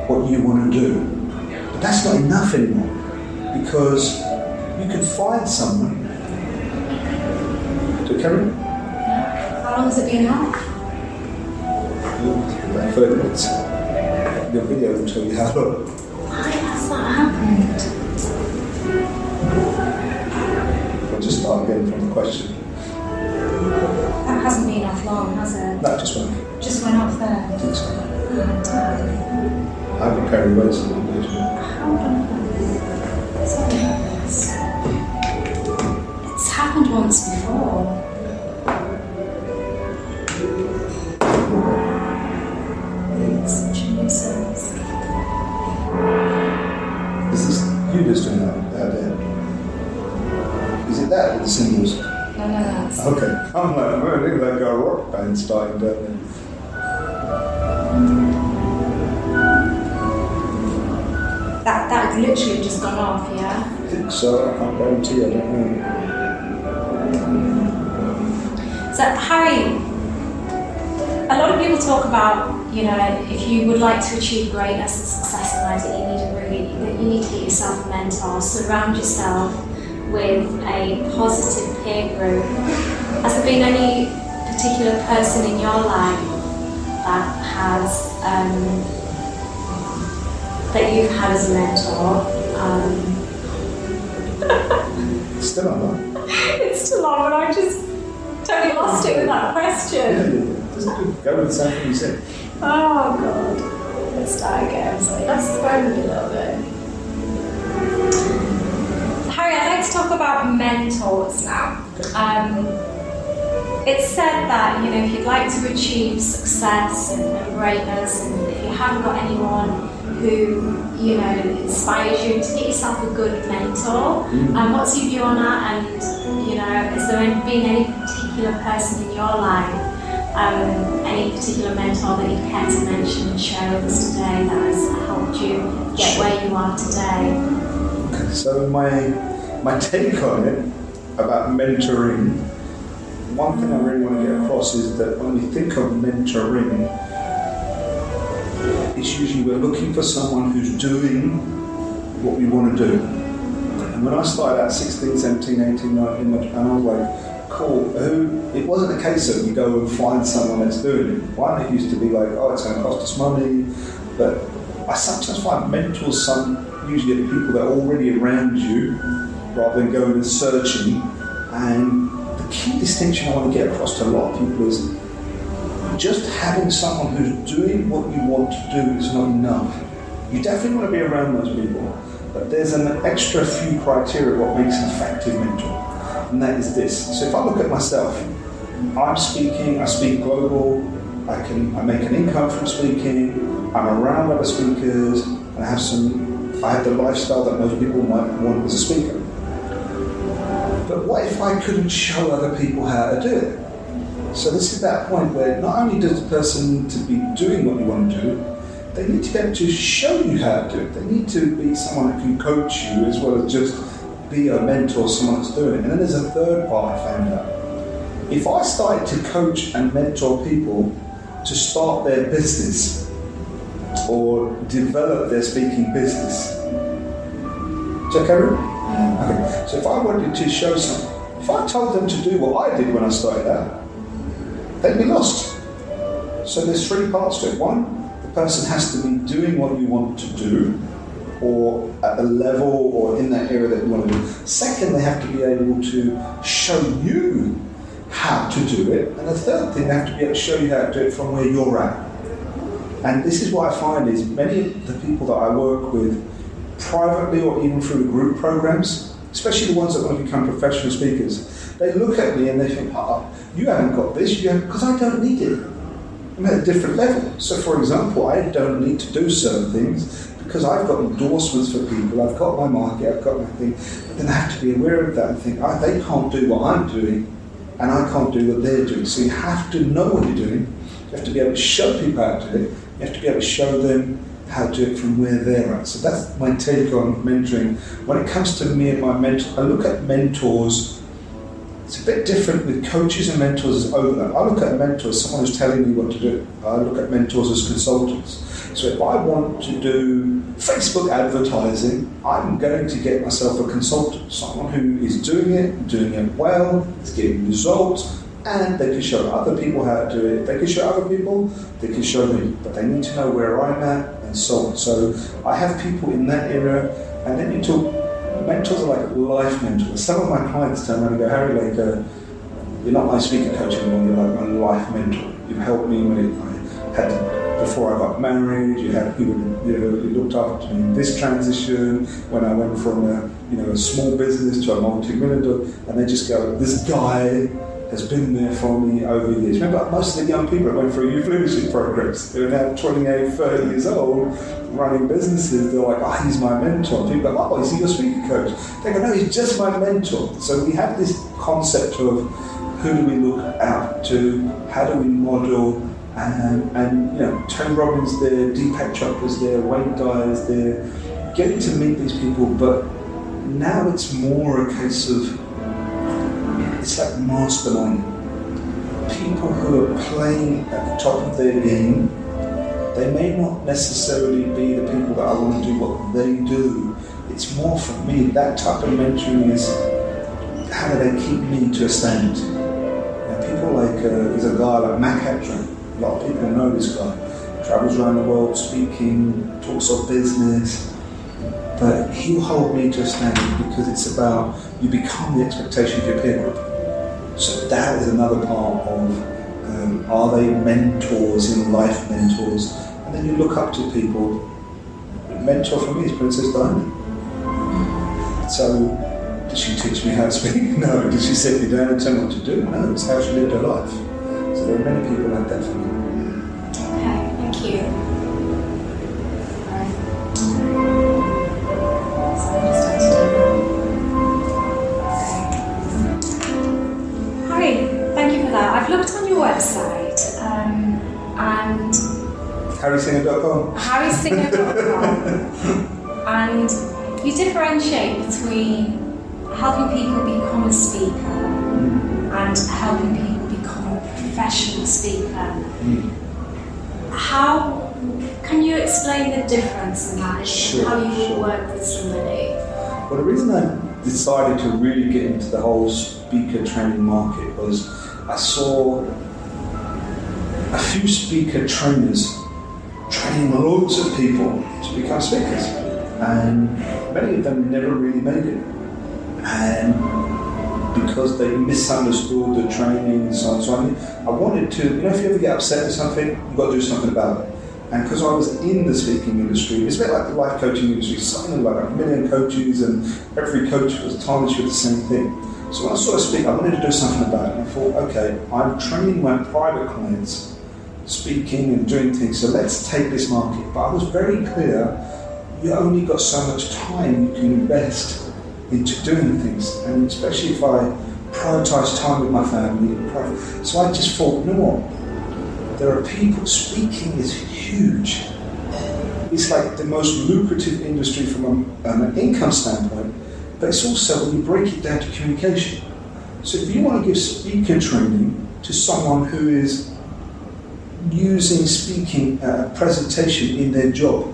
what you want to do. But that's not enough anymore, because you can find someone. Do it, Karen? How long has it been out? About 30 minutes. The video will tell you how long. Why has that happened? I'll just start again from the question. That hasn't been off long, has it? No, just one. Just went off there. I think so. Oh, damn. I haven't carried weights in my vision. Hold on. Sorry about this. It's happened once before. It's such a nuisance. Is this you just doing that there? Is it that with the cymbals? No, that's... Okay. I'm like, I think like a rock band starting down there. That literally just gone off, yeah? I think so. I can't guarantee. I don't know. So, Harry, a lot of people talk about, if you would like to achieve greatness and success in life, that you need to get yourself a mentor, surround yourself with a positive peer group. Has there been any particular person in your life that has that you've had as a mentor? Still on that. It's still on, but I just totally lost it with that question. Yeah. Go with something you said. Oh God. Let's start again. Sorry, let's throw me a little bit. Harry, I'd like to talk about mentors now. It's said that, if you'd like to achieve success and greatness, and if you haven't got anyone who, inspires you, to get yourself a good mentor. What's your view on that? And, has there been any particular person in your life, any particular mentor that you'd care to mention and share with us today that has helped you get where you are today? Okay, so my take on it about mentoring, one thing I really want to get across is that when we think of mentoring, it's usually we're looking for someone who's doing what we want to do. And when I started out 16, 17, 18, 19, and I was like, cool, it wasn't a case of you go and find someone that's doing it. One, it used to be like, it's going to cost us money. But I sometimes find mentors, usually the people that are already around you, rather than going and searching. And the key distinction I want to get across to a lot of people is just having someone who's doing what you want to do is not enough. You definitely want to be around those people, but there's an extra few criteria of what makes an effective mentor, and that is this. So if I look at myself, I'm speaking, I speak global, I make an income from speaking, I'm around other speakers, and I have the lifestyle that most people might want as a speaker. But what if I couldn't show other people how to do it? So this is that point where not only does the person need to be doing what you want to do, they need to be able to show you how to do it. They need to be someone that can coach you as well as just be a mentor, someone that's doing it. And then there's a third part I found out. If I started to coach and mentor people to start their business or develop their speaking business, check everything? Okay. So if I wanted to show something, if I told them to do what I did when I started out, they'd be lost. So there's three parts to it. One, the person has to be doing what you want to do, or at the level or in that area that you want to do. Second, they have to be able to show you how to do it. And the third thing, they have to be able to show you how to do it from where you're at. And this is what I find is many of the people that I work with privately or even through group programs, especially the ones that want to become professional speakers, they look at me and they think, you haven't got this, because I don't need it. I'm at a different level. So for example, I don't need to do certain things because I've got endorsements for people, I've got my market, I've got my thing, but then I have to be aware of that and think, they can't do what I'm doing and I can't do what they're doing. So you have to know what you're doing, you have to be able to show people how to do it, you have to be able to show them how to do it from where they're at. So that's my take on mentoring. When it comes to me and my mentor, I look at mentors. It's a bit different with coaches and mentors as overlap. I look at a mentor as someone who's telling me what to do. I look at mentors as consultants. So if I want to do Facebook advertising, I'm going to get myself a consultant, someone who is doing it well, is getting results, and they can show other people how to do it. If they can show other people, they can show me. But they need to know where I'm at and so on. So I have people in that area, and then you talk. Mentors are like life mentors. Some of my clients turn around and go, Harry, you're not my speaker coach anymore, you're like my life mentor. You've helped me before I got married, you had people who looked after me in this transition, when I went from a small business to a multi-million dollar, and they just go, this guy has been there for me over years. Remember, most of the young people that went through youth leadership programs, they're now 28, 30 years old, running businesses, they're like, he's my mentor. People go, is he your speaker coach? They go, no, he's just my mentor. So we have this concept of who do we look out to, how do we model, and Tony Robbins there, Deepak Chopra's there, Wayne Dyer's there, getting to meet these people, but now it's more a case of, it's like mastermind. People who are playing at the top of their game, they may not necessarily be the people that I want to do what they do. It's more for me, that type of mentoring is, how do they keep me to a stand? People like, there's a guy like Mac Hatcher, a lot of people know this guy, travels around the world speaking, talks of business, but he'll hold me to a standard because it's about, you become the expectation of your peer group. So that is another part of, are they mentors in life, mentors? And then you look up to people. A mentor for me is Princess Diana. So, did she teach me how to speak? No. Did she sit me down and tell me what to do? No. It's how she lived her life. So there are many people like that for me. Okay, thank you. I've looked on your website and HarrySingha.com. HarrySingha.com and you differentiate between helping people become a speaker and helping people become a professional speaker. How can you explain the difference in that? Sure, how you work with somebody? Well, the reason I decided to really get into the whole speaker training market was I saw a few speaker trainers training loads of people to become speakers, and many of them never really made it, and because they misunderstood the training and so on. So I wanted to, if you ever get upset with something, you've got to do something about it. And because I was in the speaking industry, it's a bit like the life coaching industry, something like a million coaches, and every coach was tarnished with the same thing. So when I saw her speak, I wanted to do something about it. And I thought, okay, I'm training my private clients, speaking and doing things, so let's take this market. But I was very clear, you only got so much time you can invest into doing things, and especially if I prioritize time with my family. So I just thought, you know what? There are people, speaking is huge. It's like the most lucrative industry from an income standpoint, but it's also when you break it down to communication. So if you want to give speaker training to someone who is using speaking presentation in their job,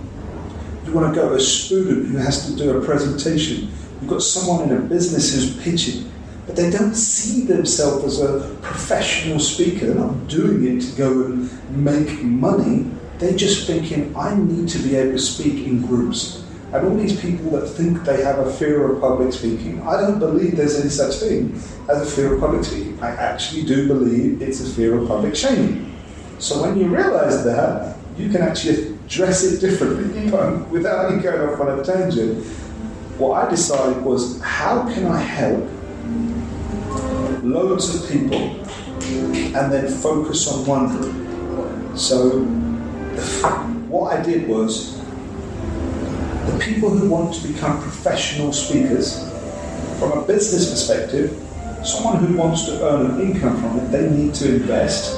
you want to go to a student who has to do a presentation, you've got someone in a business who's pitching, but they don't see themselves as a professional speaker. They're not doing it to go and make money. They're just thinking, I need to be able to speak in groups. And all these people that think they have a fear of public speaking, I don't believe there's any such thing as a fear of public speaking. I actually do believe it's a fear of public shaming. So when you realize that, you can actually address it differently. But without me going off on a tangent, what I decided was, how can I help loads of people and then focus on one group? So what I did was, the people who want to become professional speakers, from a business perspective, someone who wants to earn an income from it, they need to invest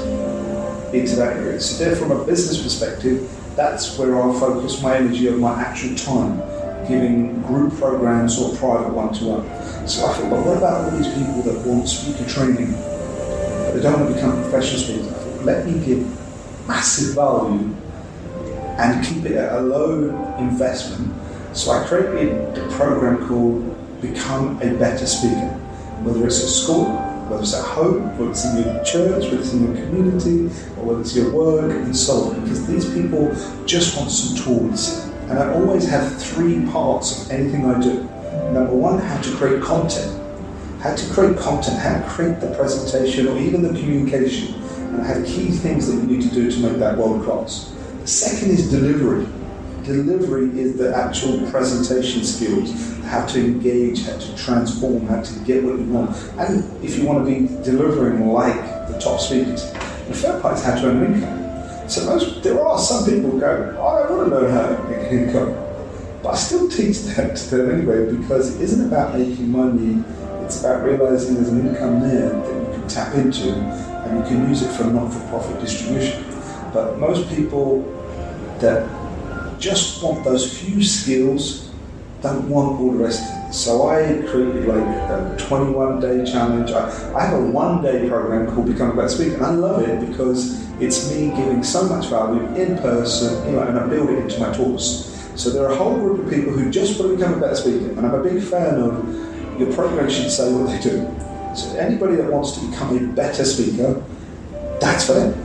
into that area. So there, from a business perspective, that's where I'll focus my energy of my actual time, giving group programs or private one-to-one. So I thought, well, what about all these people that want speaker training, but they don't want to become professional speakers? I thought, let me give massive value and keep it at a low investment. So I created a program called Become a Better Speaker. Whether it's at school, whether it's at home, whether it's in your church, whether it's in your community, or whether it's your work, and so on. Because these people just want some tools. And I always have 3 parts of anything I do. Number 1, how to create content. How to create content, how to create the presentation, or even the communication. And I have key things that you need to do to make that world class. The second is delivery. Delivery is the actual presentation skills, how to engage, how to transform, how to get what you want. And if you want to be delivering like the top speakers. The third part is how to earn income. So there are some people who go, I want to learn how to make an income. But I still teach that to them anyway, because it isn't about making money, it's about realizing there's an income there that you can tap into and you can use it for not-for-profit distribution. But most people that just want those few skills don't want all the rest of it. So I created like a 21-day challenge. I have a 1-day program called Become a Better Speaker, and I love it because it's me giving so much value in person, and I build it into my talks. So there are a whole group of people who just want to become a better speaker, and I'm a big fan of your program should say what they do. So anybody that wants to become a better speaker, that's for them.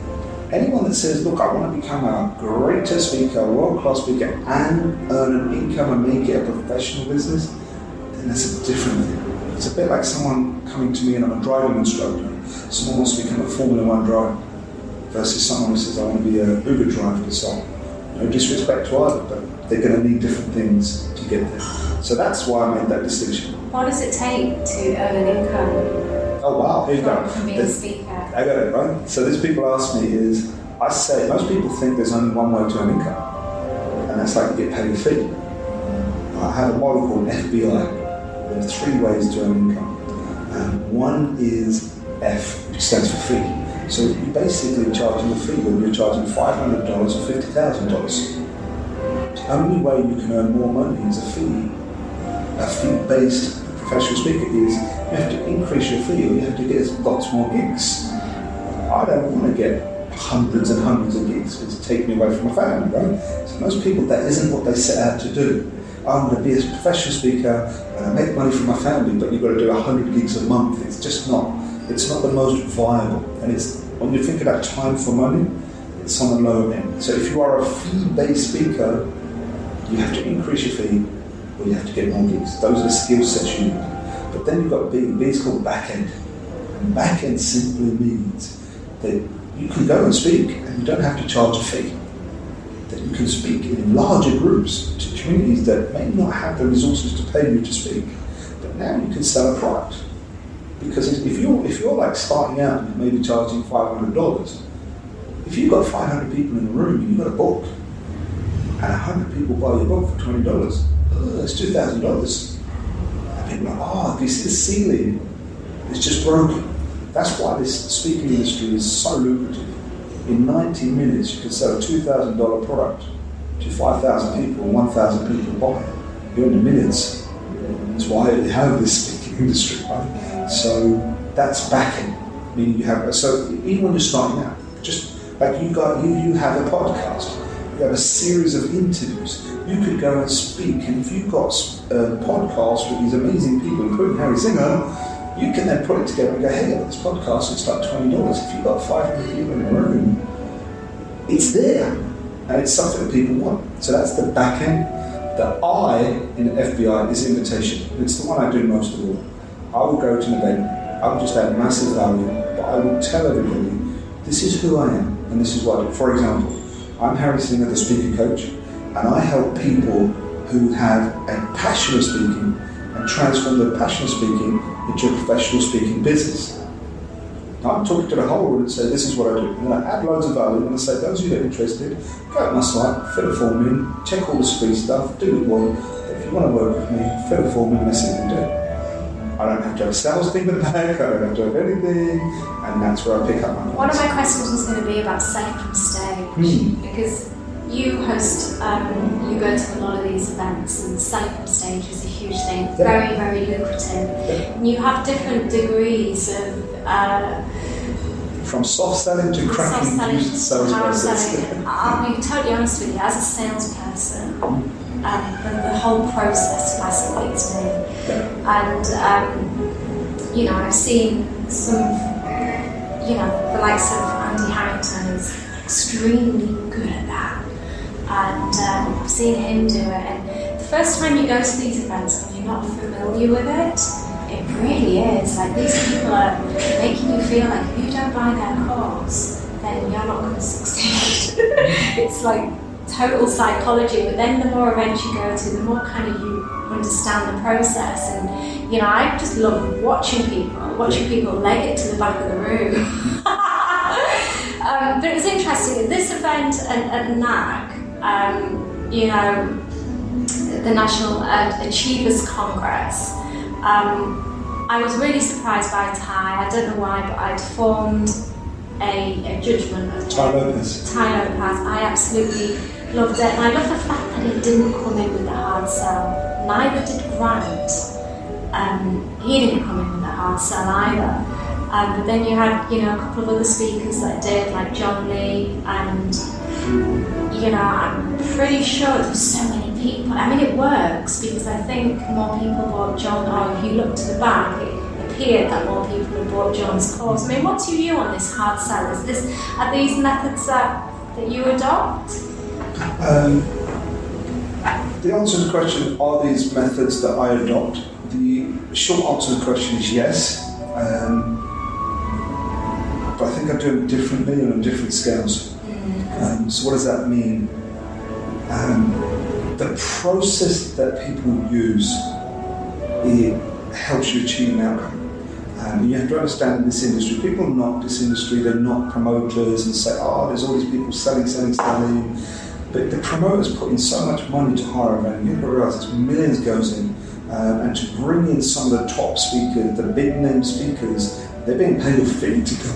Anyone that says, look, I want to become a greater speaker, a world-class speaker, and earn an income and make it a professional business, then that's a different thing. It's a bit like someone coming to me and I'm a driving instructor. Someone wants to become a Formula 1 driver versus someone who says, I want to be an Uber driver. So, no disrespect to either, but they're going to need different things to get there. So that's why I made that distinction. What does it take to earn an income? Oh wow, here you go. From being a speaker. I got it, right? So this people ask me is, I say, most people think there's only one way to earn income, and that's like you get paid a fee. I have a model called FBI. There are 3 ways to earn income. One is F, which stands for fee. So you're basically charging a fee, whether you're charging $500 or $50,000. The only way you can earn more money is a fee-based professional speaker is you have to increase your fee or you have to get lots more gigs. I don't want to get hundreds and hundreds of gigs because it takes me away from my family, right? So most people, that isn't what they set out to do. I want to be a professional speaker and I make money for my family, but you've got to do 100 gigs a month. It's just not, it's not the most viable. And it's, when you think about time for money, it's on the lower end. So if you are a fee-based speaker, you have to increase your fee or you have to get more gigs. Those are the skill sets you need. But then you've got B. B is called back end. And back end simply means that you can go and speak and you don't have to charge a fee. That you can speak in larger groups to communities that may not have the resources to pay you to speak. But now you can sell a product. Because if you're like starting out and maybe charging $500, if you've got 500 people in the room and you've got a book, and 100 people buy your book for $20, that's $2,000. And people are like, oh, if you see the ceiling, it's just broken. That's why this speaking industry is so lucrative. In 90 minutes, you can sell a $2,000 product to 5,000 people and 1,000 people buy it. You're in the millions. That's why you have this speaking industry, right? So that's backing. Meaning you have, so even when you're starting out, just like you have a podcast, you have a series of interviews. You could go and speak, and if you've got a podcast with these amazing people, including Harry Singha, you can then put it together and go, hey, this podcast, it's like $20. If you've got 500 people in a room, it's there. And it's something that people want. So that's the back end. The I in the FBI is invitation. It's the one I do most of all. I will go to an event, I will just add massive value, but I will tell everybody, this is who I am, and this is what I do. For example, I'm Harry Singha, the speaker coach, and I help people who have a passion of speaking and transform their passion of speaking into a professional speaking business. Now I'm talking to the whole world and say, this is what I do. And then I add loads of value and I say, those of you that are interested, go to my site, fill a form in, check all the free stuff, do what you want. If you want to work with me, fill a form in and let's see what you do. I don't have to have a sales thing in the back, I don't have to have anything, and that's where I pick up my clients. One of my questions was going to be about selling from stage, because you host, you go to a lot of these events, and selling from stage is a huge thing, very, very lucrative. And you have different degrees of from soft selling to cracking juiced sales process. I'll be totally honest with you, as a salesperson, the whole process fascinates me. And I've seen some, the likes of Andy Harrington is extremely good at that. And I've seen him do it. And the first time you go to these events and you're not familiar with it, it really is. Like, these people are making you feel like if you don't buy their course, then you're not going to succeed. It's like total psychology. But then the more events you go to, the more kind of you understand the process. And I just love watching people leg it to the back of the room. But it was interesting at this event at NAC, the National Achievers Congress. I was really surprised by Ty. I don't know why, but I'd formed a judgment of Ty Lopez. I absolutely loved it, and I love the fact that it didn't come in with a hard sell. Neither did Grant. He didn't come in with a hard sell either. But then you had, a couple of other speakers that did, like John Lee, and I'm pretty sure there's so many people. I mean, it works because I think more people bought John, or if you look to the back, it appeared that more people had bought John's course. I mean, what's your view on this hard sell? Are these methods that you adopt? The answer to the question, are these methods that I adopt? The short answer to the question is yes. But I think I do them differently and on different scales. So what does that mean? The process that people use, it helps you achieve an outcome. You have to understand in this industry, people knock this industry, they're not promoters and say, there's all these people selling. But the promoters put in so much money to hire a van. You have to realise there's millions goes in. And to bring in some of the top speakers, the big name speakers, they're being paid a fee to go.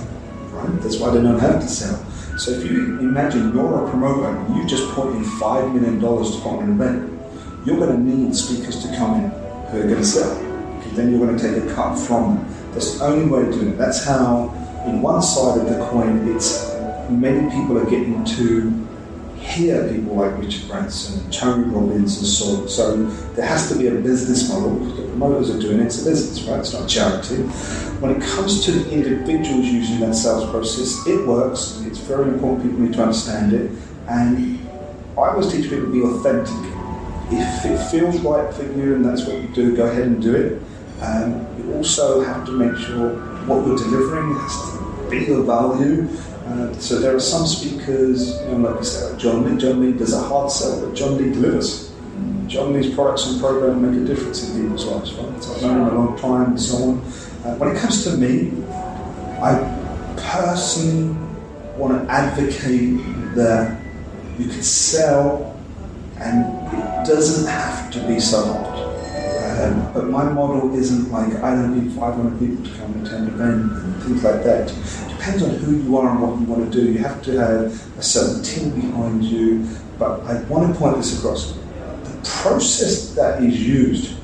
Right? That's why they don't have to sell. So if you imagine you're a promoter and you just put in $5 million to put on an event, you're going to need speakers to come in who are going to sell. Because then you're going to take a cut from them. That's the only way of doing it. That's how, in one side of the coin, it's many people are getting to hear people like Richard Branson, Tony Robbins, and so on. So there has to be a business model. The promoters are doing it. It's a business, right? It's not a charity. When it comes to the individuals using that sales process, it works. It's very important. People need to understand it. And I always teach people to be authentic. If it feels right for you and that's what you do, go ahead and do it. You also have to make sure what you're delivering has to be of value. So there are some speakers, like you said, like John Lee. John Lee does a hard sell, but John Lee delivers. John Lee's products and program make a difference in people's lives, right? So I've known him a long time and so on. When it comes to me, I personally want to advocate that you can sell and it doesn't have to be so hard. But my model isn't like, I don't need 500 people to come and attend an event and things like that. It depends on who you are and what you want to do. You have to have a certain team behind you. But I want to point this across. The process that is used,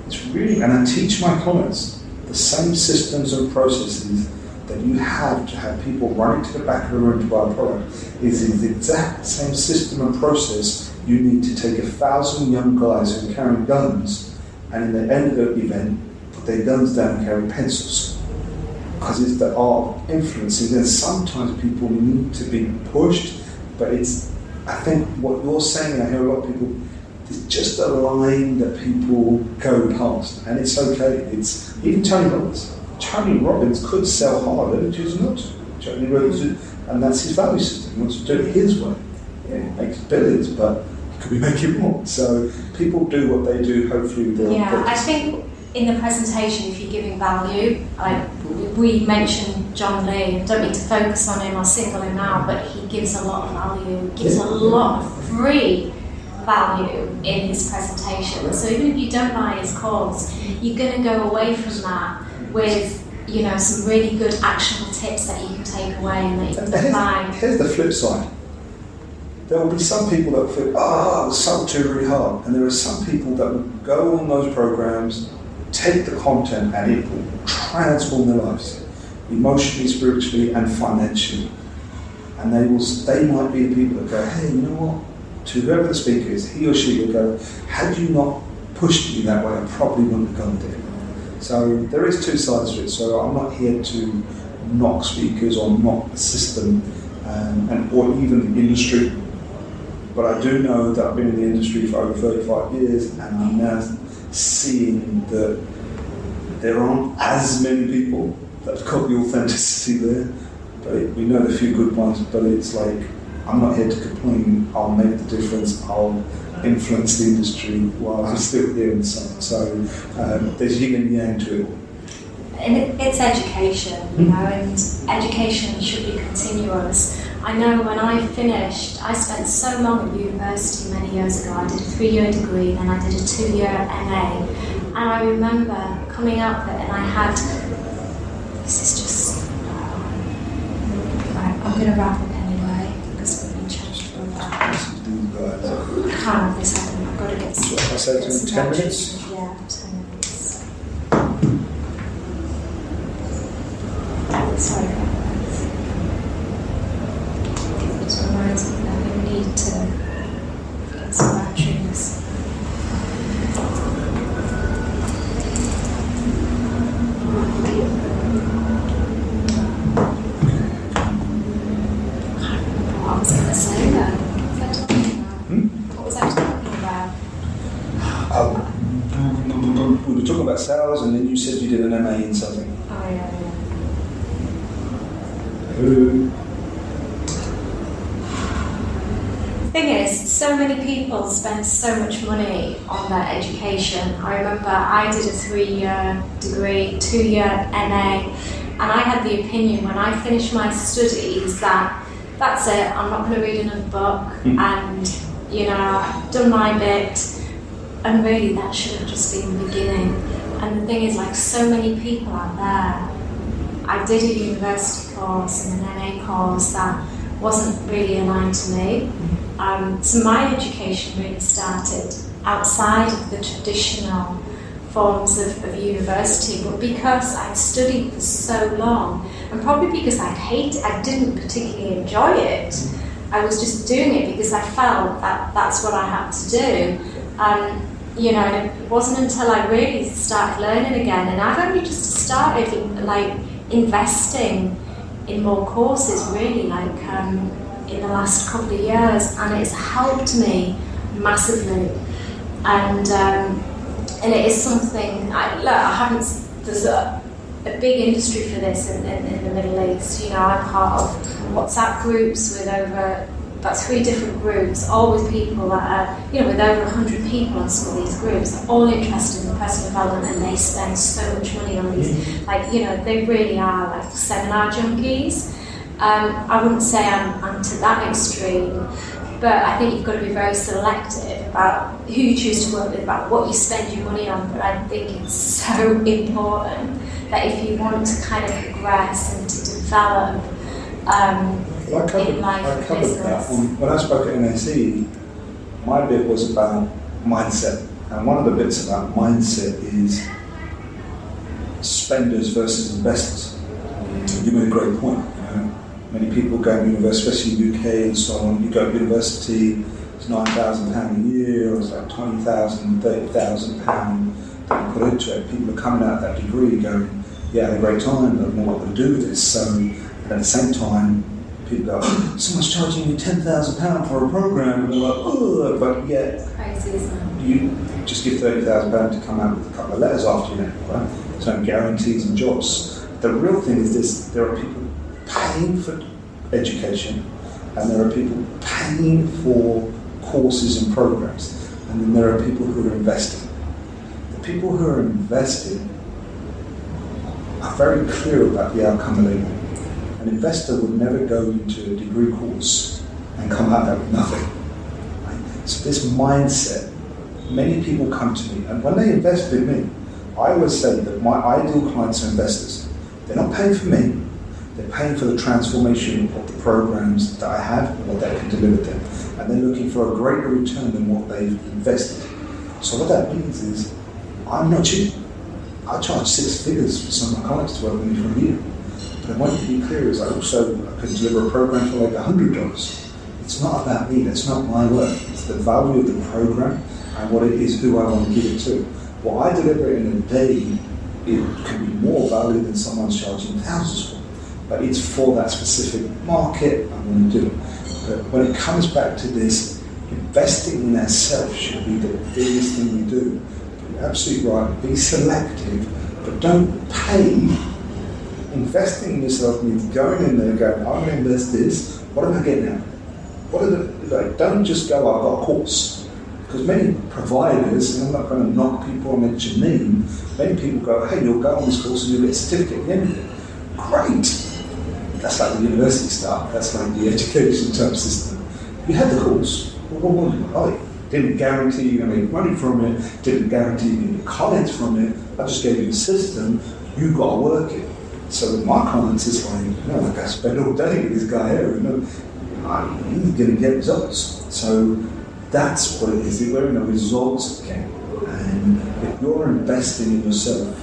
it's really, and I teach my clients, the same systems and processes that you have to have people running to the back of the room to buy a product is the exact same system and process you need to take 1,000 young guys who are carrying guns and in the end of the event put their guns down and carry pencils. Because it's the art of influencing. And sometimes people need to be pushed, but it's, I think what you're saying, I hear a lot of people, it's just a line that people go past, and it's okay. It's even Tony Robbins. Tony Robbins could sell harder, but chooses not to. Tony Robbins, and that's his value system. He wants to do it his way. Yeah, he makes billions, but he could be making more. So people do what they do. Hopefully, they'll. Yeah, I think in the presentation, if you're giving value, like we mentioned John Lee, don't need to focus on him or single him out, but he gives a lot of value. Gives a lot of free value in his presentation. So even if you don't buy his course, you're going to go away from that with, you know, some really good actionable tips that you can take away and that you can apply. Here's the flip side. There will be some people that will feel, I was sold to really hard. And there are some people that will go on those programs, take the content, and it will transform their lives, emotionally, spiritually, and financially. And they might be the people that go, hey, you know what? To whoever the speaker is, he or she will go, had you not pushed me that way, I probably wouldn't have gone there. So there is two sides to it. So I'm not here to knock speakers or knock the system or even the industry. But I do know that I've been in the industry for over 35 years, and I'm now seeing that there aren't as many people that have got the authenticity there. But we know the few good ones, but it's like, I'm not here to complain. I'll make the difference. I'll influence the industry while I'm still here and so on. So there's yin and yang to it. And it's education, you know, and education should be continuous. I know when I finished, I spent so long at university many years ago. I did a 3-year degree, then I did a 2-year MA. And I remember coming out of it and I had, this is just, right, I'm going to wrap up anyway, because we've been chatting for a while. I can't have this happen, I've got to get some. I said to 10 minutes? Yeah, 10 minutes. Sorry about that. It reminds me that we need to get some batteries. What was I going to say then? What was I talking about? We were talking about sales, and then you said you did an MA in something. Oh yeah. The thing is, so many people spend so much money on their education. I remember I did a 3-year degree, 2-year MA, and I had the opinion when I finished my studies that that's it, I'm not going to read another book, and you know, I've done my bit, and really that should have just been the beginning. And the thing is, like so many people out there, I did a university course and an MA course that wasn't really aligned to me. So my education really started outside of the traditional forms of university, but because I'd studied for so long, and probably because I didn't particularly enjoy it, I was just doing it because I felt that that's what I had to do. You know, and it wasn't until I really started learning again, and I've only just started like investing in more courses really like in the last couple of years, and it's helped me massively. And it is something there's a big industry for this in the Middle East. You know, I'm part of WhatsApp groups with over about 3 different groups, all with people that are with over 100 people on some of these groups, they're all interested in personal development, and they spend so much money on these. They really are like seminar junkies. I wouldn't say I'm to that extreme, but I think you've got to be very selective about who you choose to work with, about what you spend your money on. But I think it's so important that if you want to kind of progress and to develop in life and business. When I spoke at NAC, my bit was about mindset. And one of the bits about mindset is spenders versus investors. You made a great point. Many people go to university, especially in the UK and so on. You go to university, it's £9,000 a year, or it's like £20,000, £30,000 that you put into it. People are coming out of that degree going, yeah, I had a great time, I don't know what to do with this. So, and at the same time, people go, someone's charging you £10,000 for a program, and they're like, ugh, but yet, crazy, isn't it? You just give £30,000 to come out with a couple of letters after you, right? There's no guarantees and jobs. The real thing is this: there are people paying for education, and there are people paying for courses and programs, and then there are people who are investing. The people who are investing are very clear about the outcome they want. An investor would never go into a degree course and come out there with nothing. Right? So this mindset, many people come to me, and when they invest with me, I always say that my ideal clients are investors. They're not paying for me, they're paying for the transformation of the programs that I have and what they can deliver them. And they're looking for a greater return than what they've invested. So what that means is, I'm not cheap. I charge 6 figures for some of my clients to work with me for a year. But I want to be clear is I can deliver a program for like $100. It's not about me, that's not my work. It's the value of the program and what it is, who I want to give it to. What I deliver in a day, it can be more value than someone's charging thousands for. But it's for that specific market I'm going to do it. But when it comes back to this, investing in ourselves should be the biggest thing we do. You're absolutely right, be selective, but don't pay. Investing in yourself means going in there and going, I'm going to invest this, what am I getting out? Don't just go, I've got a course. Because many providers, and I'm not going to knock people or mention name, many people go, hey, you'll go on this course and you'll get a certificate at the end of it. Great! That's like the university stuff, that's like the education type system. You had the course, well, what was it? Oh, didn't guarantee you're going to make money from it, didn't guarantee you get clients from it, I just gave you the system, you got to work it. So with my clients, it's like, I got to spend all day with this guy here, he's going to get results. So that's what it is, we're in a results game. And if you're investing in yourself,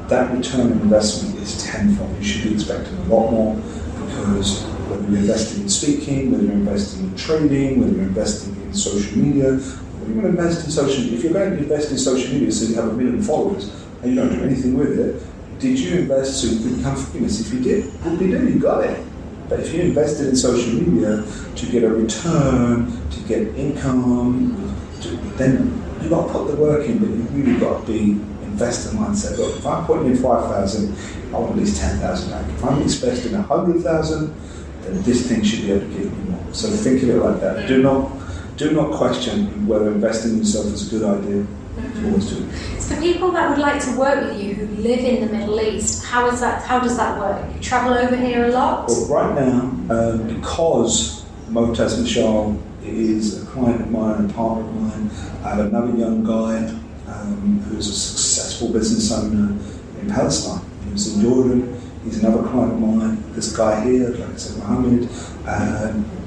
that return on investment is tenfold. You should be expecting a lot more, because whether you're investing in speaking, whether you're investing in trading, whether you're investing in social media, whether you're going to invest in social media, if you're going to invest in social media so you have 1 million followers and you don't do anything with it, did you invest so you could become famous? If you did, you got it. But if you invested in social media to get a return, to get income, then you've got to put the work in, but you've really got to be investor mindset. Look, if I'm putting in 5,000, I want at least 10,000 back. If I'm investing 100,000, then this thing should be able to give me more. So think of it like that. Do not question whether investing in yourself is a good idea. Always do. So for people that would like to work with you who live in the Middle East, how does that work? You travel over here a lot? Well, right now, because Motaz Mishal is a client of mine, a partner of mine, I have another young guy who's a successful business owner in Palestine. He was in Jordan. He's another client of mine. This guy here, like I said, Mohammed,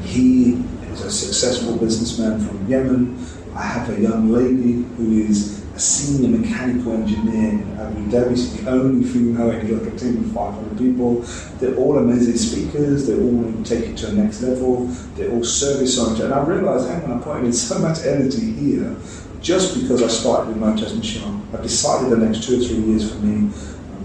he is a successful businessman from Yemen. I have a young lady who is a senior mechanical engineer in Abu Dhabi. She's the only female in like a team of 500 people. They're all amazing speakers. They all want to take it to the next level. They're all service oriented. And I realised, I'm putting in so much energy here just because I started with Motaz Mishal. I've decided the next 2 or 3 years for me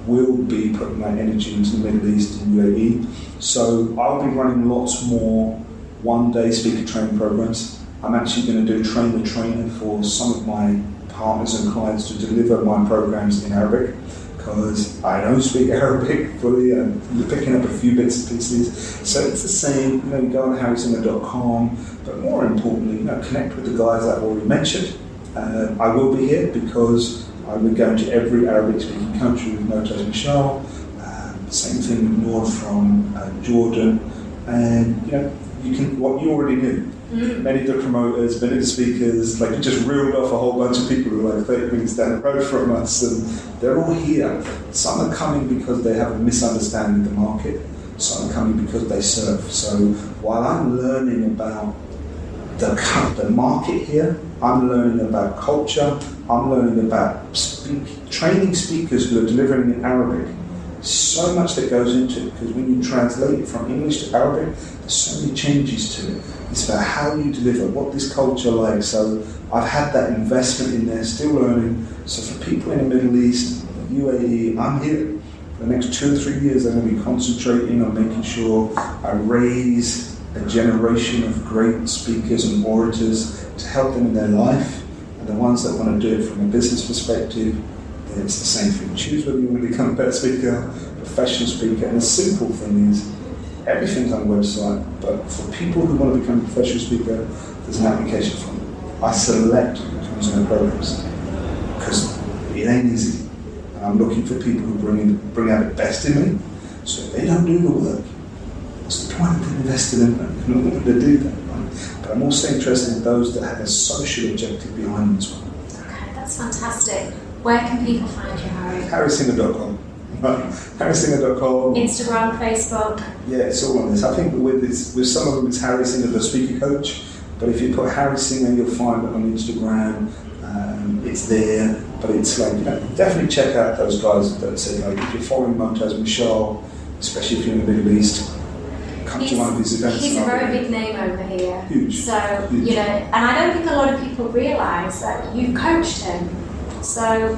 will be putting my energy into the Middle East and UAE. So I'll be running lots more one-day speaker training programs. I'm actually going to do train the trainer for some of my partners and clients to deliver my programs in Arabic, because I don't speak Arabic fully, and you're picking up a few bits and pieces. So it's the same, you go on harrysingha.com, but more importantly, connect with the guys that I've already mentioned. I will be here because I will go into every Arabic-speaking country with Motaz Michelle. Same thing with Nord from Jordan, and you can what you already knew. Many of the promoters, many of the speakers, you just reeled off a whole bunch of people who are 30 minutes down the road from us, and they're all here. Some are coming because they have a misunderstanding of the market. Some are coming because they serve. So while I'm learning about the market here, I'm learning about culture. I'm learning about training speakers who are delivering in Arabic. So much that goes into it, because when you translate it from English to Arabic, there's so many changes to it. It's about how you deliver, what this culture like. So I've had that investment in there, still learning. So for people in the Middle East, UAE, I'm here. For the next 2 or 3 years, I'm going to be concentrating on making sure I raise a generation of great speakers and orators to help them in their life. And the ones that want to do it from a business perspective, it's the same thing. Choose whether you want to become a better speaker, professional speaker, and the simple thing is, everything's on the website, but for people who want to become a professional speaker, there's an application form. I select who comes in the programs, because it ain't easy. And I'm looking for people who bring out the best in me, so if they don't do the work, what's the point of investing in them? You don't want to do that, right? But I'm also interested in those that have a social objective behind them as well. Okay, that's fantastic. Where can people find you, Harry? harrysingha.com. harrysingha.com. Instagram, Facebook. Yeah, it's all on this. I think with some of them it's Harry Singha, the speaker coach. But if you put Harry Singha, you'll find it on Instagram. It's there. But it's definitely check out those guys that said if you're following Motaz Michelle, especially if you're in the Middle East, come to one of these events. He's a very big name over here. Huge. So Huge. and I don't think a lot of people realise that you've coached him. So,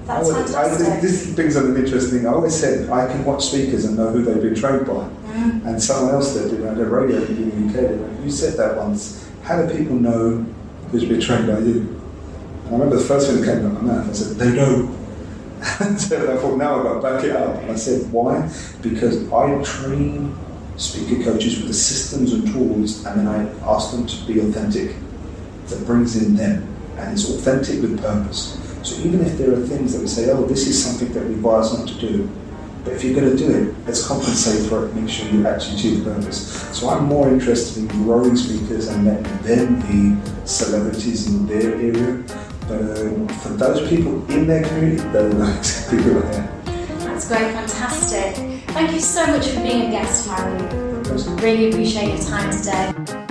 that's fantastic. This brings up an interesting thing. I always said I can watch speakers and know who they've been trained by. And someone else that did the radio in the UK, you said that once. How do people know who's been trained by you? And I remember the first thing that came out of my mouth, I said, they know. So I thought, now I've got to back it up. And I said, why? Because I train speaker coaches with the systems and tools, and then I ask them to be authentic. That brings in them. And it's authentic with purpose. So even if there are things that we say, this is something that we advise not to do, but if you're going to do it, let's compensate for it, make sure you actually achieve the purpose. So I'm more interested in growing speakers and letting them be celebrities in their area. But for those people in their community, they'll know exactly who I am. That's great, fantastic. Thank you so much for being a guest, Harry. Really appreciate your time today.